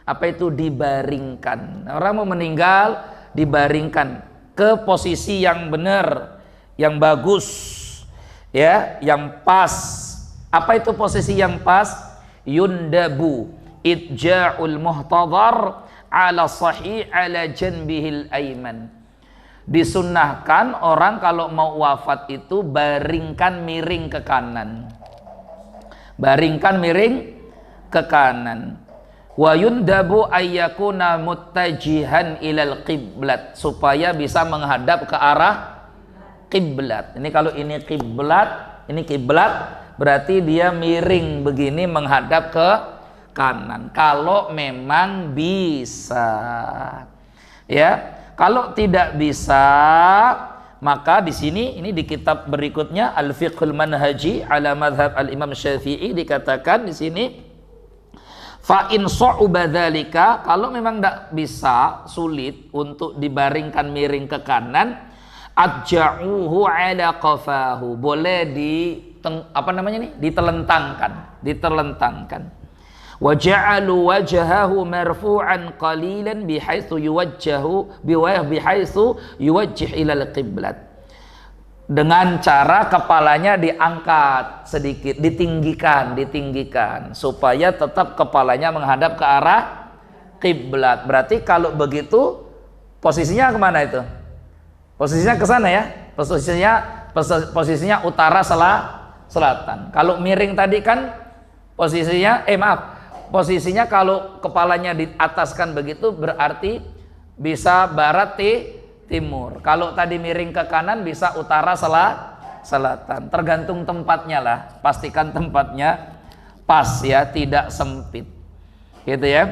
Apa itu? Dibaringkan. Orang mau meninggal dibaringkan ke posisi yang benar, yang bagus ya, yang pas. Apa itu posisi yang pas? Yundabu idja'ul muhtadhar ala sahih ala janbihil aiman. Disunnahkan orang kalau mau wafat itu baringkan miring ke kanan. Baringkan miring ke kanan. Wa yundabu ayyakuna muttajihan ilal qiblat, supaya bisa menghadap ke arah kiblat. Ini kalau ini kiblat, ini kiblat, berarti dia miring begini menghadap ke kanan. Kalau memang bisa, ya. Kalau tidak bisa, maka di sini ini di kitab berikutnya Al-Fiqhul Manhaji ala Madhab Al-Imam Syafi'i dikatakan di sini, fa in sa'uba dzalika, kalau memang tidak bisa, sulit untuk dibaringkan miring ke kanan, adja'uhu ala qafahu, boleh ditelentangkan. Wa ja'alu wajhahu marfu'an qalilan bihaitsu yuwajjih ila al-qiblat, dengan cara kepalanya diangkat sedikit, ditinggikan supaya tetap kepalanya menghadap ke arah kiblat. Berarti kalau begitu posisinya kemana itu? Posisinya ke sana ya. Posisinya utara selatan. Kalau miring tadi kan posisinya kalau kepalanya diataskan begitu berarti bisa barat timur. Kalau tadi miring ke kanan bisa utara selatan. Tergantung tempatnya lah. Pastikan tempatnya pas ya, tidak sempit. Gitu ya.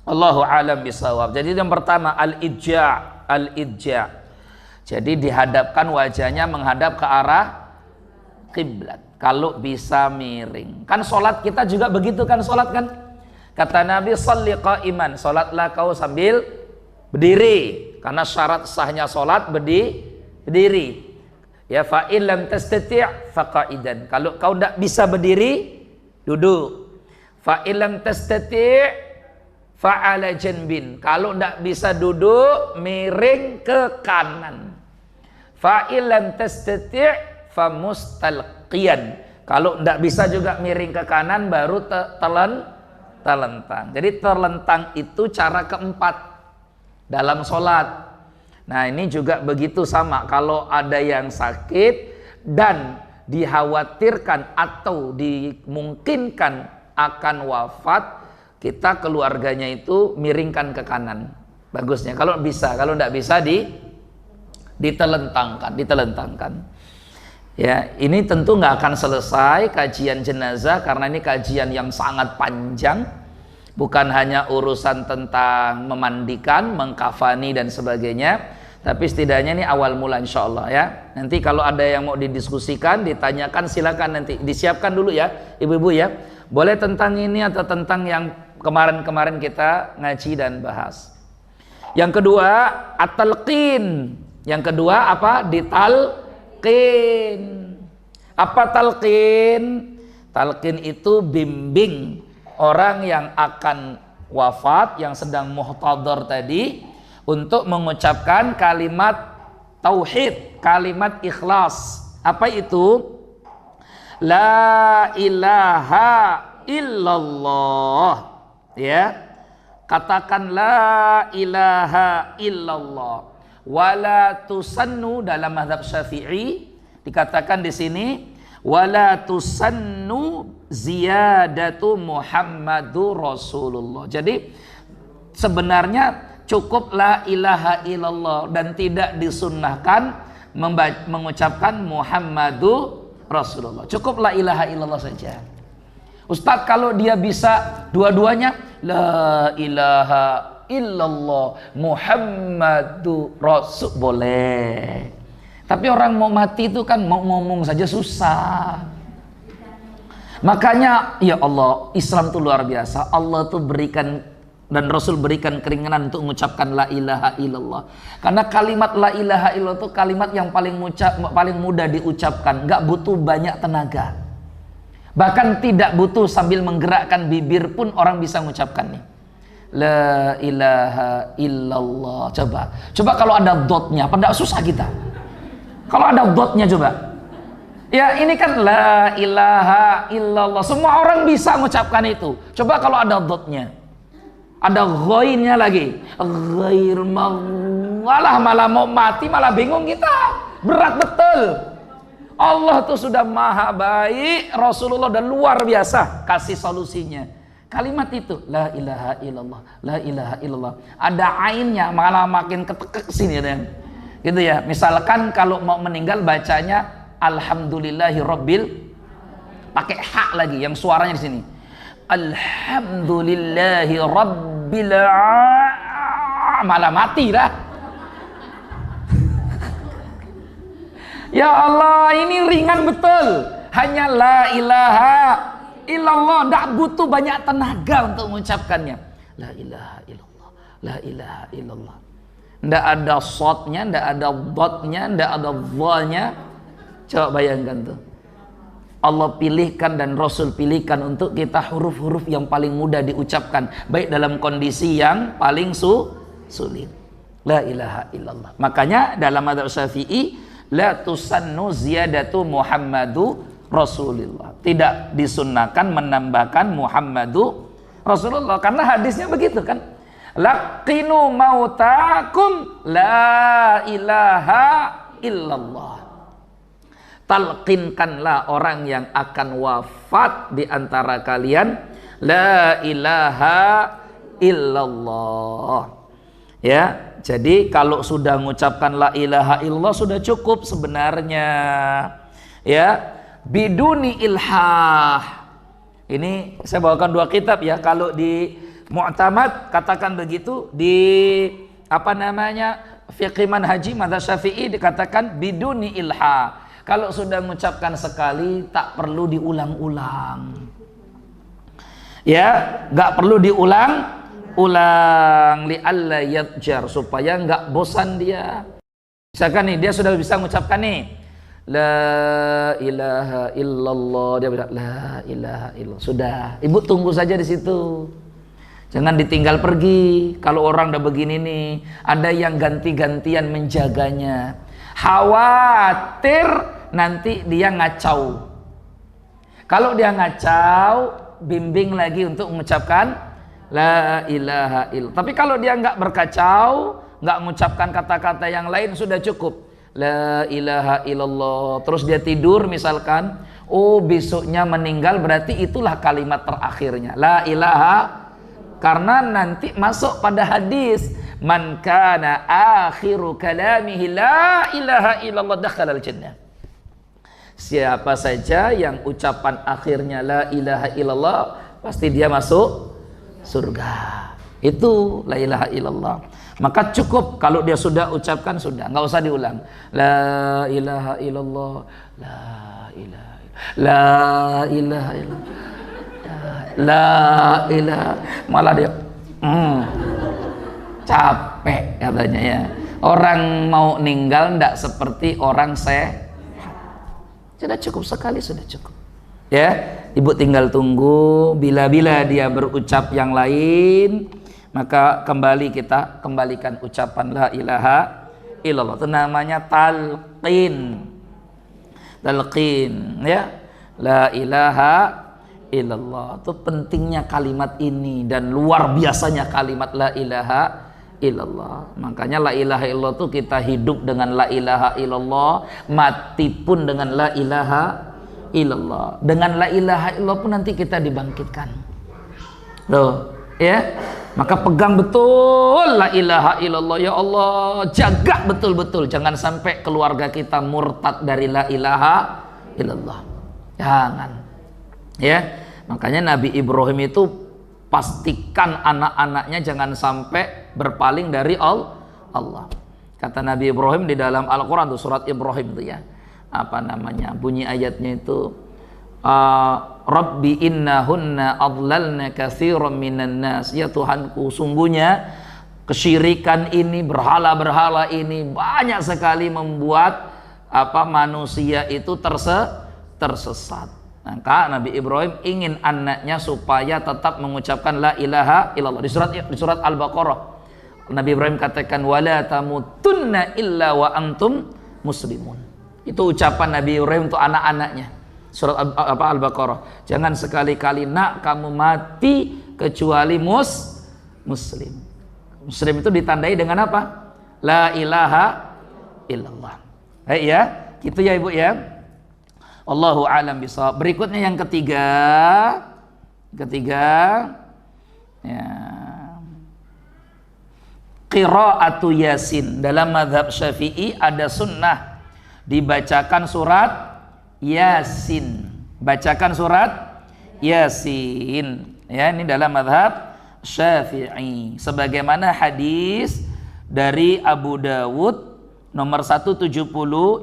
Allahu a'lam bishawab. Jadi yang pertama al-idja'. Jadi dihadapkan wajahnya menghadap ke arah kiblat. Kalau bisa miring. Kan sholat kita juga begitu kan, sholat kan. Kata Nabi, sholli qa'iman, sholatlah kau sambil berdiri. Karena syarat sahnya sholat berdiri. Ya, fa'in lam tastati' faqa'idan. Kalau kau tidak bisa berdiri, duduk. Fa'in lam tastati' fa'ala janbin. Kalau tidak bisa duduk, miring ke kanan. Fa'in lam tastati' famustalqiyan. Kalau tidak bisa juga miring ke kanan, baru terlentang. Jadi terlentang itu cara keempat dalam sholat. Nah ini juga begitu sama. Kalau ada yang sakit dan dikhawatirkan atau dimungkinkan akan wafat, kita keluarganya itu miringkan ke kanan. Bagusnya kalau bisa. Kalau tidak bisa ditelentangkan. Ya, ini tentu nggak akan selesai kajian jenazah karena ini kajian yang sangat panjang. Bukan hanya urusan tentang memandikan, mengkafani dan sebagainya, tapi setidaknya ini awal mula insya Allah ya. Nanti kalau ada yang mau didiskusikan, ditanyakan, silakan nanti disiapkan dulu ya, ibu-ibu ya. Boleh tentang ini atau tentang yang kemarin-kemarin kita ngaji dan bahas. Yang kedua, at-talqin. Yang kedua apa? Apa talqin? Talqin itu bimbing orang yang akan wafat, yang sedang muhtadhar tadi, untuk mengucapkan kalimat tauhid, kalimat ikhlas. Apa itu? La ilaha illallah. Ya. Katakan la ilaha illallah. Wala tusannu, dalam mazhab Syafi'i dikatakan di sini wala tusannu ziyadatu Muhammadur Rasulullah. Jadi sebenarnya cukup la ilaha illallah dan tidak disunnahkan mengucapkan Muhammadur Rasulullah. Cukup la ilaha illallah saja. Ustadz, kalau dia bisa dua-duanya, la ilaha illallah Muhammadu Rasul, boleh. Tapi orang mau mati itu kan mau ngomong saja susah. Makanya ya Allah, Islam itu luar biasa. Allah tuh berikan dan Rasul berikan keringanan untuk mengucapkan la ilaha illallah. Karena kalimat la ilaha illallah itu kalimat yang paling mudah diucapkan, nggak butuh banyak tenaga. Bahkan tidak butuh sambil menggerakkan bibir pun orang bisa mengucapkannya. La ilaha illallah. Coba kalau ada dotnya, pada susah kita. Kalau ada dotnya coba. Ya ini kan la ilaha illallah. Semua orang bisa mengucapkan itu. Coba kalau ada dotnya. Ada ghainnya lagi. Ghair malah mau mati malah bingung kita. Berat betul. Allah tuh sudah maha baik, Rasulullah dan luar biasa kasih solusinya. Kalimat itu la ilaha illallah, la ilaha illallah. Ada ainnya malah makin ketekek sini ya. Gitu ya. Misalkan kalau mau meninggal bacanya alhamdulillahi rabbil, pakai hak lagi yang suaranya di sini. Alhamdulillahi rabbil malah mati dah. Ya Allah, ini ringan betul. Hanya la ilaha illallah, tidak butuh banyak tenaga untuk mengucapkannya. La ilaha illallah, la ilaha illallah. Tidak ada shotnya, tidak ada dotnya, tidak ada dhalnya. Coba bayangkan tuh. Allah pilihkan dan Rasul pilihkan untuk kita huruf-huruf yang paling mudah diucapkan, baik dalam kondisi yang paling sulit. La ilaha illallah. Makanya dalam madzhab Syafi'i, la tusannu ziyadatu Muhammadu Rasulullah. Tidak disunnahkan menambahkan Muhammadu Rasulullah, karena hadisnya begitu kan. Laqinu mautakum la ilaha illallah. Talqinkanlah orang yang akan wafat di antara kalian la ilaha illallah. Ya, jadi kalau sudah mengucapkan la ilaha illallah sudah cukup sebenarnya. Ya, biduni ilhah. Ini saya bawakan dua kitab ya. Kalau di Mu'tamad katakan begitu, di apa namanya fiqh manhaji madzhab Syafi'i dikatakan biduni ilhah. Kalau sudah mengucapkan sekali tak perlu diulang-ulang. Ya, nggak perlu diulang-ulang li'alla yadjar, supaya nggak bosan dia. Misalkan nih dia sudah bisa mengucapkan nih la ilaha illallah, dia bilang la ilaha illallah. Sudah, ibu tunggu saja di situ. Jangan ditinggal pergi. Kalau orang udah begini nih, ada yang ganti-gantian menjaganya. Khawatir nanti dia ngacau. Kalau dia ngacau, bimbing lagi untuk mengucapkan la ilaha illallah. Tapi kalau dia nggak berkacau, nggak mengucapkan kata-kata yang lain, sudah cukup la ilaha illallah. Terus dia tidur misalkan, oh besoknya meninggal, berarti itulah kalimat terakhirnya la ilaha. Karena nanti masuk pada hadis, man kana akhiru kalamihi la ilaha illallah dakhalal jannah. Siapa saja yang ucapan akhirnya la ilaha illallah, pasti dia masuk surga. Itu la ilaha illallah. Maka cukup kalau dia sudah ucapkan, sudah, nggak usah diulang. La ilaha illallah, la ilaha illallah, la ilaha illallah, la ilaha. Malah dia capek katanya ya. Orang mau ninggal ndak seperti orang sehat. Sudah cukup sekali, sudah cukup. Ya, ibu tinggal tunggu bila-bila dia berucap yang lain, maka kita kembalikan ucapan la ilaha illallah. Itu namanya talqin. Talqin, ya. La ilaha illallah. Itu pentingnya kalimat ini dan luar biasanya kalimat la ilaha illallah. Makanya la ilaha illallah itu kita hidup dengan la ilaha illallah, mati pun dengan la ilaha illallah. Dengan la ilaha illallah pun nanti kita dibangkitkan. Loh, ya. Maka pegang betul la ilaha illallah, ya Allah, jaga betul-betul jangan sampai keluarga kita murtad dari la ilaha illallah. Jangan. Ya. Makanya Nabi Ibrahim itu pastikan anak-anaknya jangan sampai berpaling dari Allah. Kata Nabi Ibrahim di dalam Al-Quran tuh, surat Ibrahim tuh ya, apa namanya, bunyi ayatnya itu Rabbi innahunna adlalna katsiran minan nas. Ya Tuhanku, sungguhnya kesyirikan ini, berhala-berhala ini banyak sekali membuat manusia itu tersesat. Maka Nabi Ibrahim ingin anaknya supaya tetap mengucapkan la ilaha illallah. Di surat Al-Baqarah Nabi Ibrahim katakan wala tamutunna illa wa antum muslimun. Itu ucapan Nabi Ibrahim untuk anak-anaknya. Surat Al-Baqarah. Jangan sekali-kali nak kamu mati kecuali muslim. Muslim itu ditandai dengan apa? La ilaha illallah. Baik ya, gitu ya Ibu ya. Allahu a'lam bishawab. Berikutnya yang ketiga, Ketiga, ya, qiraatu Yasin. Dalam mazhab Syafi'i ada sunnah dibacakan surat Yasin. Bacakan surat Yasin. Ya, ini dalam mazhab Syafi'i. Sebagaimana hadis dari Abu Dawud nomor 170,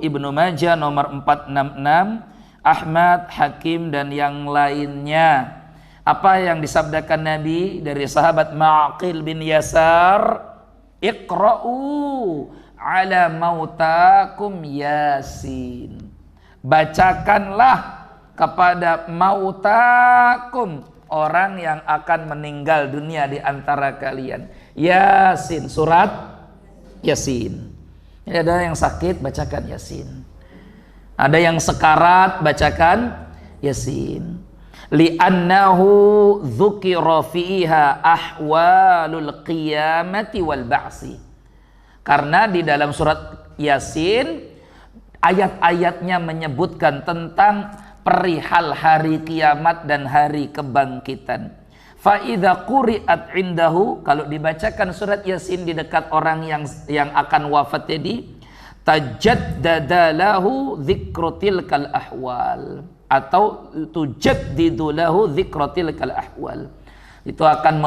Ibnu Majah nomor 466, Ahmad, Hakim dan yang lainnya. Apa yang disabdakan Nabi dari sahabat Ma'qil bin Yasar? Iqra'u ala mautakum Yasin. Bacakanlah kepada mautakum, orang yang akan meninggal dunia di antara kalian, Yasin, surat Yasin. Ini ada yang sakit, bacakan Yasin. Ada yang sekarat, bacakan Yasin. Li'annahu dzukira fiha ahwalul qiyamati wal ba'si. Karena di dalam surat Yasin ayat-ayatnya menyebutkan tentang perihal hari kiamat dan hari kebangkitan. Fa idza quri'at indahu, kalau dibacakan surat Yasin di dekat orang yang akan wafat jadi, tajaddada lahu dzikru tilkal ahwal, atau tujaddidu lahu dzikru tilkal ahwal. Itu akan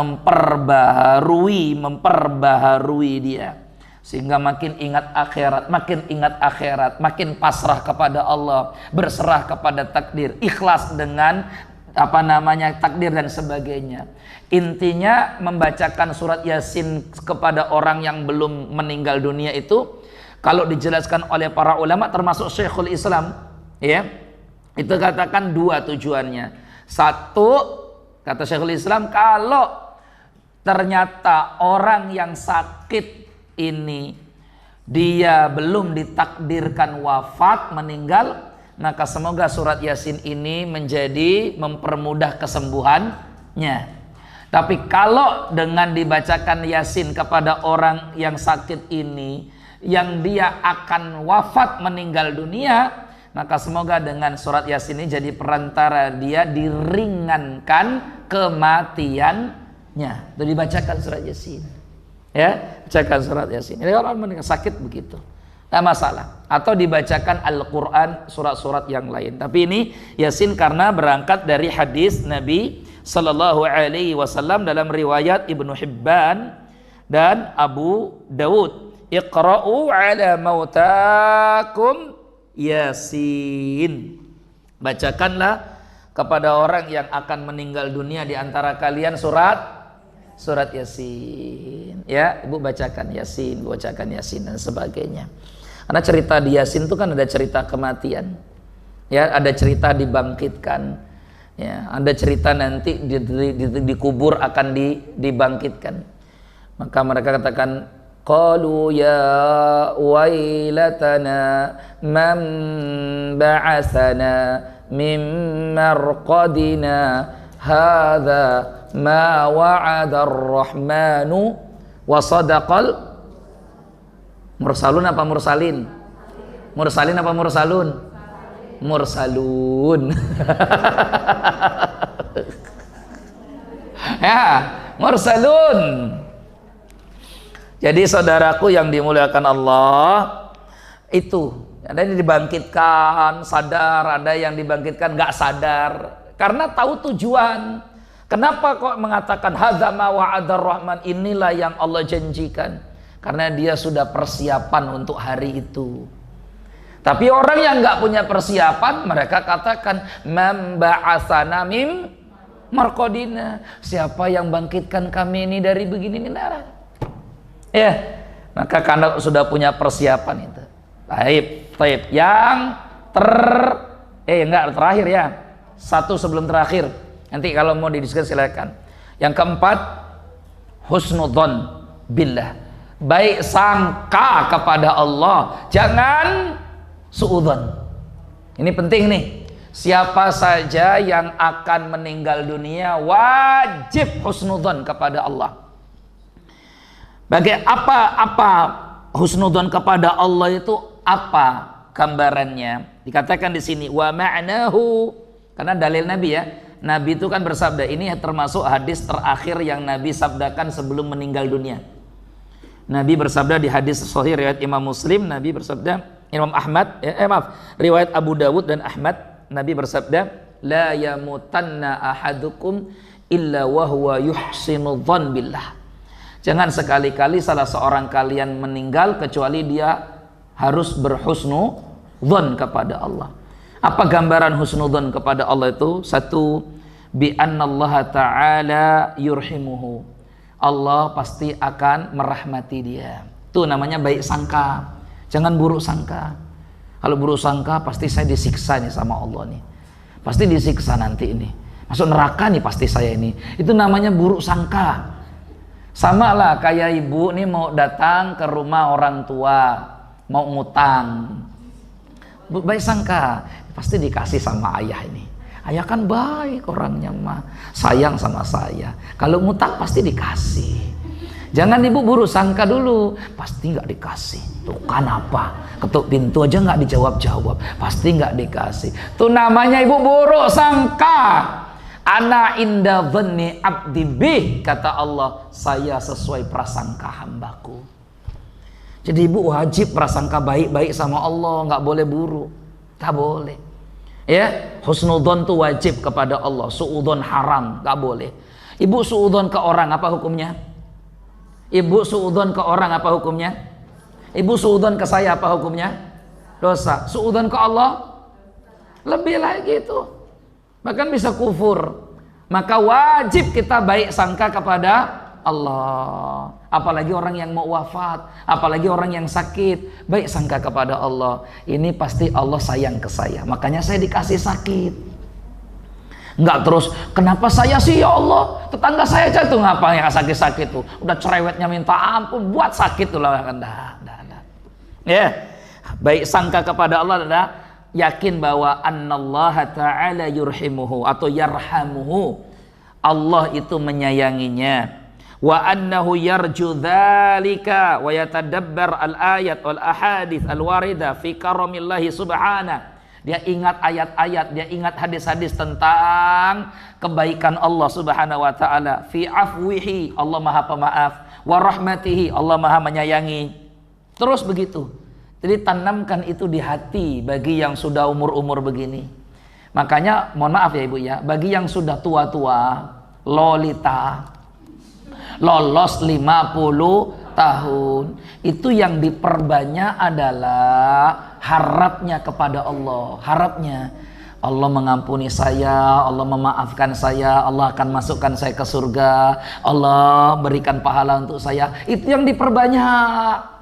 memperbaharui dia, sehingga makin ingat akhirat, makin pasrah kepada Allah, berserah kepada takdir, ikhlas dengan takdir dan sebagainya. Intinya membacakan surat Yasin kepada orang yang belum meninggal dunia itu, kalau dijelaskan oleh para ulama termasuk Syekhul Islam, ya, itu katakan dua tujuannya. Satu, kata Syekhul Islam, kalau ternyata orang yang sakit ini dia belum ditakdirkan wafat, meninggal, maka semoga surat Yasin ini menjadi mempermudah kesembuhannya. Tapi kalau dengan dibacakan Yasin kepada orang yang sakit ini, yang dia akan wafat meninggal dunia, maka semoga dengan surat Yasin ini jadi perantara dia diringankan kematiannya. Itu dibacakan surat Yasin. Ya, bacakan surat Yasin. Ini orang meninggal sakit begitu, tidak masalah. Atau dibacakan Al-Quran, surat-surat yang lain. Tapi ini Yasin karena berangkat dari hadis Nabi Sallallahu Alaihi Wasallam dalam riwayat Ibnu Hibban dan Abu Dawud. Iqra'u ala mautakum Yasin. Bacakanlah kepada orang yang akan meninggal dunia di antara kalian surat Yasin. Ya, Ibu bacakan Yasin, dan sebagainya. Karena cerita di Yasin itu kan ada cerita kematian, ya, ada cerita dibangkitkan, ya, ada cerita nanti dikubur akan dibangkitkan. Maka mereka katakan, qalu ya wailatana man ba'athana min marqadina hadza ma wa'ada ar-rahmanu wa sadaqal mursalun apa mursalin? Mursalin apa mursalun? Mursalun. Ya, mursalun. Jadi saudaraku yang dimuliakan Allah, itu ada yang dibangkitkan sadar, ada yang dibangkitkan nggak sadar karena tahu tujuan. Kenapa kok mengatakan hadza ma wa'adar rahman, inilah yang Allah janjikan? Karena dia sudah persiapan untuk hari itu. Tapi orang yang nggak punya persiapan, mereka katakan man ba'atsana mim marqadina, siapa yang bangkitkan kami ini dari begini nih darah. Ya, maka karena sudah punya persiapan itu. Taib. Yang terakhir ya. Satu sebelum terakhir. Nanti kalau mau didiskusikan silakan. Yang keempat, husnudzon billah. Baik sangka kepada Allah, jangan suudzon. Ini penting nih. Siapa saja yang akan meninggal dunia wajib husnudzon kepada Allah. Apa husnudzon kepada Allah itu apa gambarannya? Dikatakan di sini wa ma'nahu, karena dalil Nabi ya, Nabi itu kan bersabda, ini termasuk hadis terakhir yang Nabi sabdakan sebelum meninggal dunia. Nabi bersabda di hadis sahih riwayat Imam Muslim, Nabi bersabda, Imam Ahmad, riwayat Abu Dawud dan Ahmad, Nabi bersabda, la yamutanna ahadukum illa wa huwa yuhsinu dzan billah. Jangan sekali-kali salah seorang kalian meninggal kecuali dia harus berhusnu dzan kepada Allah. Apa gambaran husnudzan kepada Allah itu? Satu, bi annallaha ta'ala yurhimuhu. Allah pasti akan merahmati dia. Itu namanya baik sangka. Jangan buruk sangka. Kalau buruk sangka pasti saya disiksa nih sama Allah nih. Pasti disiksa nanti ini. Masuk neraka nih pasti saya ini. Itu namanya buruk sangka. Sama lah kayak ibu nih mau datang ke rumah orang tua, mau ngutang. Baik sangka, pasti dikasih sama ayah ini. Ayah kan baik orangnya mah, sayang sama saya. Kalau ngutang pasti dikasih. Jangan ibu buruk sangka dulu, pasti nggak dikasih. Tuh kan apa? Ketuk pintu aja nggak dijawab-jawab, pasti nggak dikasih. Tuh namanya ibu buruk sangka. Ana inda dhanni abdi bih, kata Allah, saya sesuai prasangka hambaku. Jadi ibu wajib prasangka baik-baik sama Allah, nggak boleh buruk, nggak boleh. Ya, husnudzon tuh wajib kepada Allah, suudzon haram, nggak boleh. Ibu suudzon ke orang apa hukumnya? Ibu suudzon ke orang apa hukumnya? Ibu suudzon ke saya apa hukumnya? Dosa. Suudzon ke Allah lebih lagi itu. Bahkan bisa kufur. Maka wajib kita baik sangka kepada Allah. Apalagi orang yang mau wafat, apalagi orang yang sakit, baik sangka kepada Allah. Ini pasti Allah sayang ke saya, makanya saya dikasih sakit. Enggak terus, kenapa saya sih ya Allah? Tetangga saya aja tuh ngapa yang sakit-sakit tuh, udah cerewetnya minta ampun, buat sakit tuh lah. Ya, baik sangka kepada Allah adalah yakin bahwa annallaha ta'ala yurhimuhu atau yarhamuhu, Allah itu menyayanginya, wa annahu yarju dzalika wa yatadabbar al-ayat wal ahadits al-warida fi karamillahi subhanahu. Dia ingat ayat-ayat, dia ingat hadis-hadis tentang kebaikan Allah Subhanahu wa taala, fi afwihi, Allah Maha Pemaaf, wa rahmatihi, Allah Maha menyayangi. Terus begitu. Jadi tanamkan itu di hati bagi yang sudah umur-umur begini. Makanya mohon maaf ya Ibu ya, bagi yang sudah tua-tua, lolita, lolos 50 tahun, itu yang diperbanyak adalah harapnya kepada Allah. Harapnya Allah mengampuni saya, Allah memaafkan saya, Allah akan masukkan saya ke surga, Allah berikan pahala untuk saya. Itu yang diperbanyak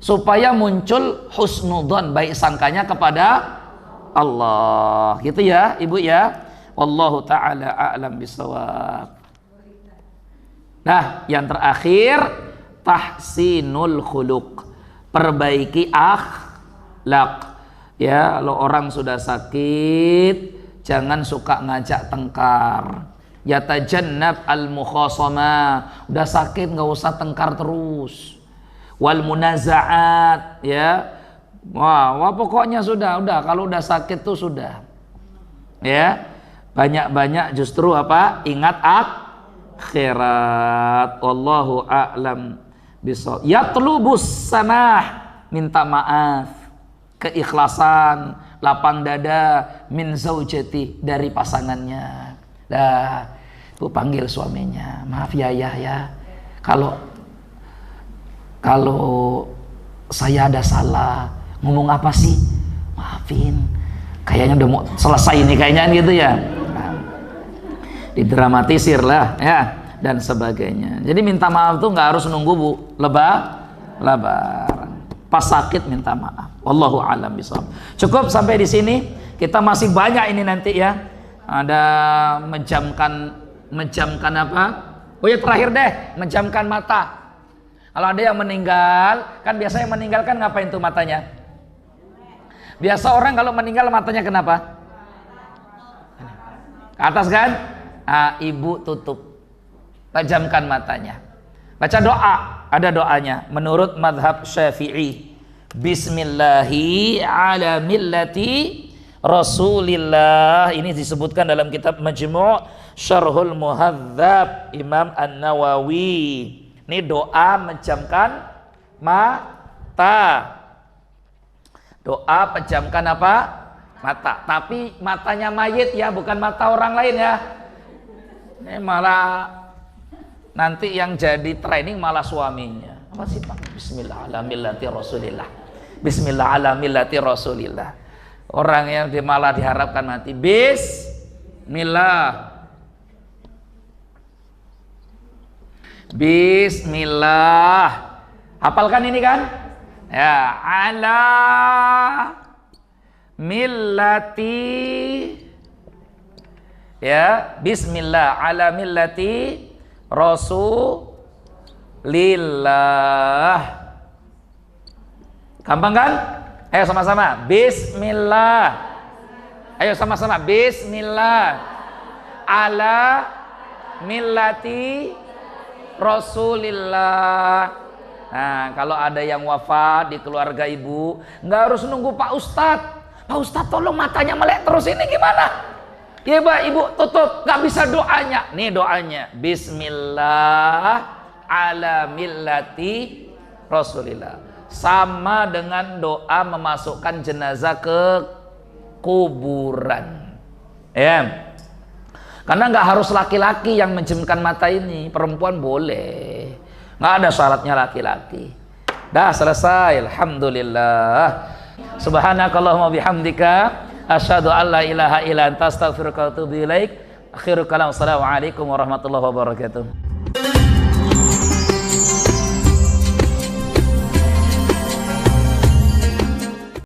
supaya muncul husnudzon, baik sangkanya kepada Allah, gitu ya Ibu ya. Wallahu ta'ala a'lam bisawab. Nah, yang terakhir, tahsinul khuluq, perbaiki akhlak. Ya, kalau orang sudah sakit, jangan suka ngajak tengkar. Yatajannab al-mukhasama, udah sakit nggak usah tengkar terus. Wal munazaat, ya, wah pokoknya sudah kalau udah sakit tuh sudah, ya, banyak justru apa, ingat akhirat. Wallahu a'lam bishawab. Yatlubus samah, minta maaf, keikhlasan, lapang dada, min zaujati, dari pasangannya. Dah, Bu panggil suaminya, maaf ya kalau saya ada salah, ngomong apa sih? Maafin. Kayaknya udah mau selesai nih kayaknya gitu ya. Nah, didramatisir lah ya dan sebagainya. Jadi minta maaf tuh nggak harus nunggu Bu lebaran. Pas sakit minta maaf. Wallahu a'lam bishawab. Cukup sampai di sini. Kita masih banyak ini nanti ya. Ada menjamkan apa? Oh ya terakhir deh, menjamkan mata. Kalau ada yang meninggal, kan biasanya yang meninggal kan ngapain tuh matanya? Biasa orang kalau meninggal matanya kenapa? Ke atas kan? Nah, ibu tutup, tajamkan matanya. Baca doa, ada doanya. Menurut madhab Syafi'i, Bismillahi ala millati Rasulillah. Ini disebutkan dalam kitab Majmu' Syarhul Muhadzab Imam An-Nawawi. Ini doa menjamkan mata. Doa pejamkan apa? Mata. Tapi matanya mayit ya, bukan mata orang lain ya. Ini malah nanti yang jadi training malah suaminya. Apa sih Pak? Bismillah ala millati Rasulillah. Bismillah ala millati Rasulillah. Orang yang malah diharapkan mati. Bismillah. Bismillah. Hafalkan ini kan? Ya, ala millati, ya, bismillah ala millati Rasulillah. Gampang kan? Ayo sama-sama. Bismillah. Ayo sama-sama. Bismillah ala millati Rasulillah. Nah, kalau ada yang wafat di keluarga ibu, nggak harus nunggu Pak Ustadz. Pak Ustadz tolong matanya melek terus, ini gimana? Ya Pak, ibu tutup, nggak bisa doanya. Nih doanya, Bismillah ala millati Rasulillah. Sama dengan doa memasukkan jenazah ke kuburan. Ya. Karena nggak harus laki-laki yang menjemkan mata ini, perempuan boleh. Nggak ada syaratnya laki-laki. Dah selesai, alhamdulillah. Subhanakallahumma bihamdika asyhadu an la ilaha illa anta astaghfiruka wa atubu ilaik. Akhirul kalam, assalamualaikum warahmatullahi wabarakatuh.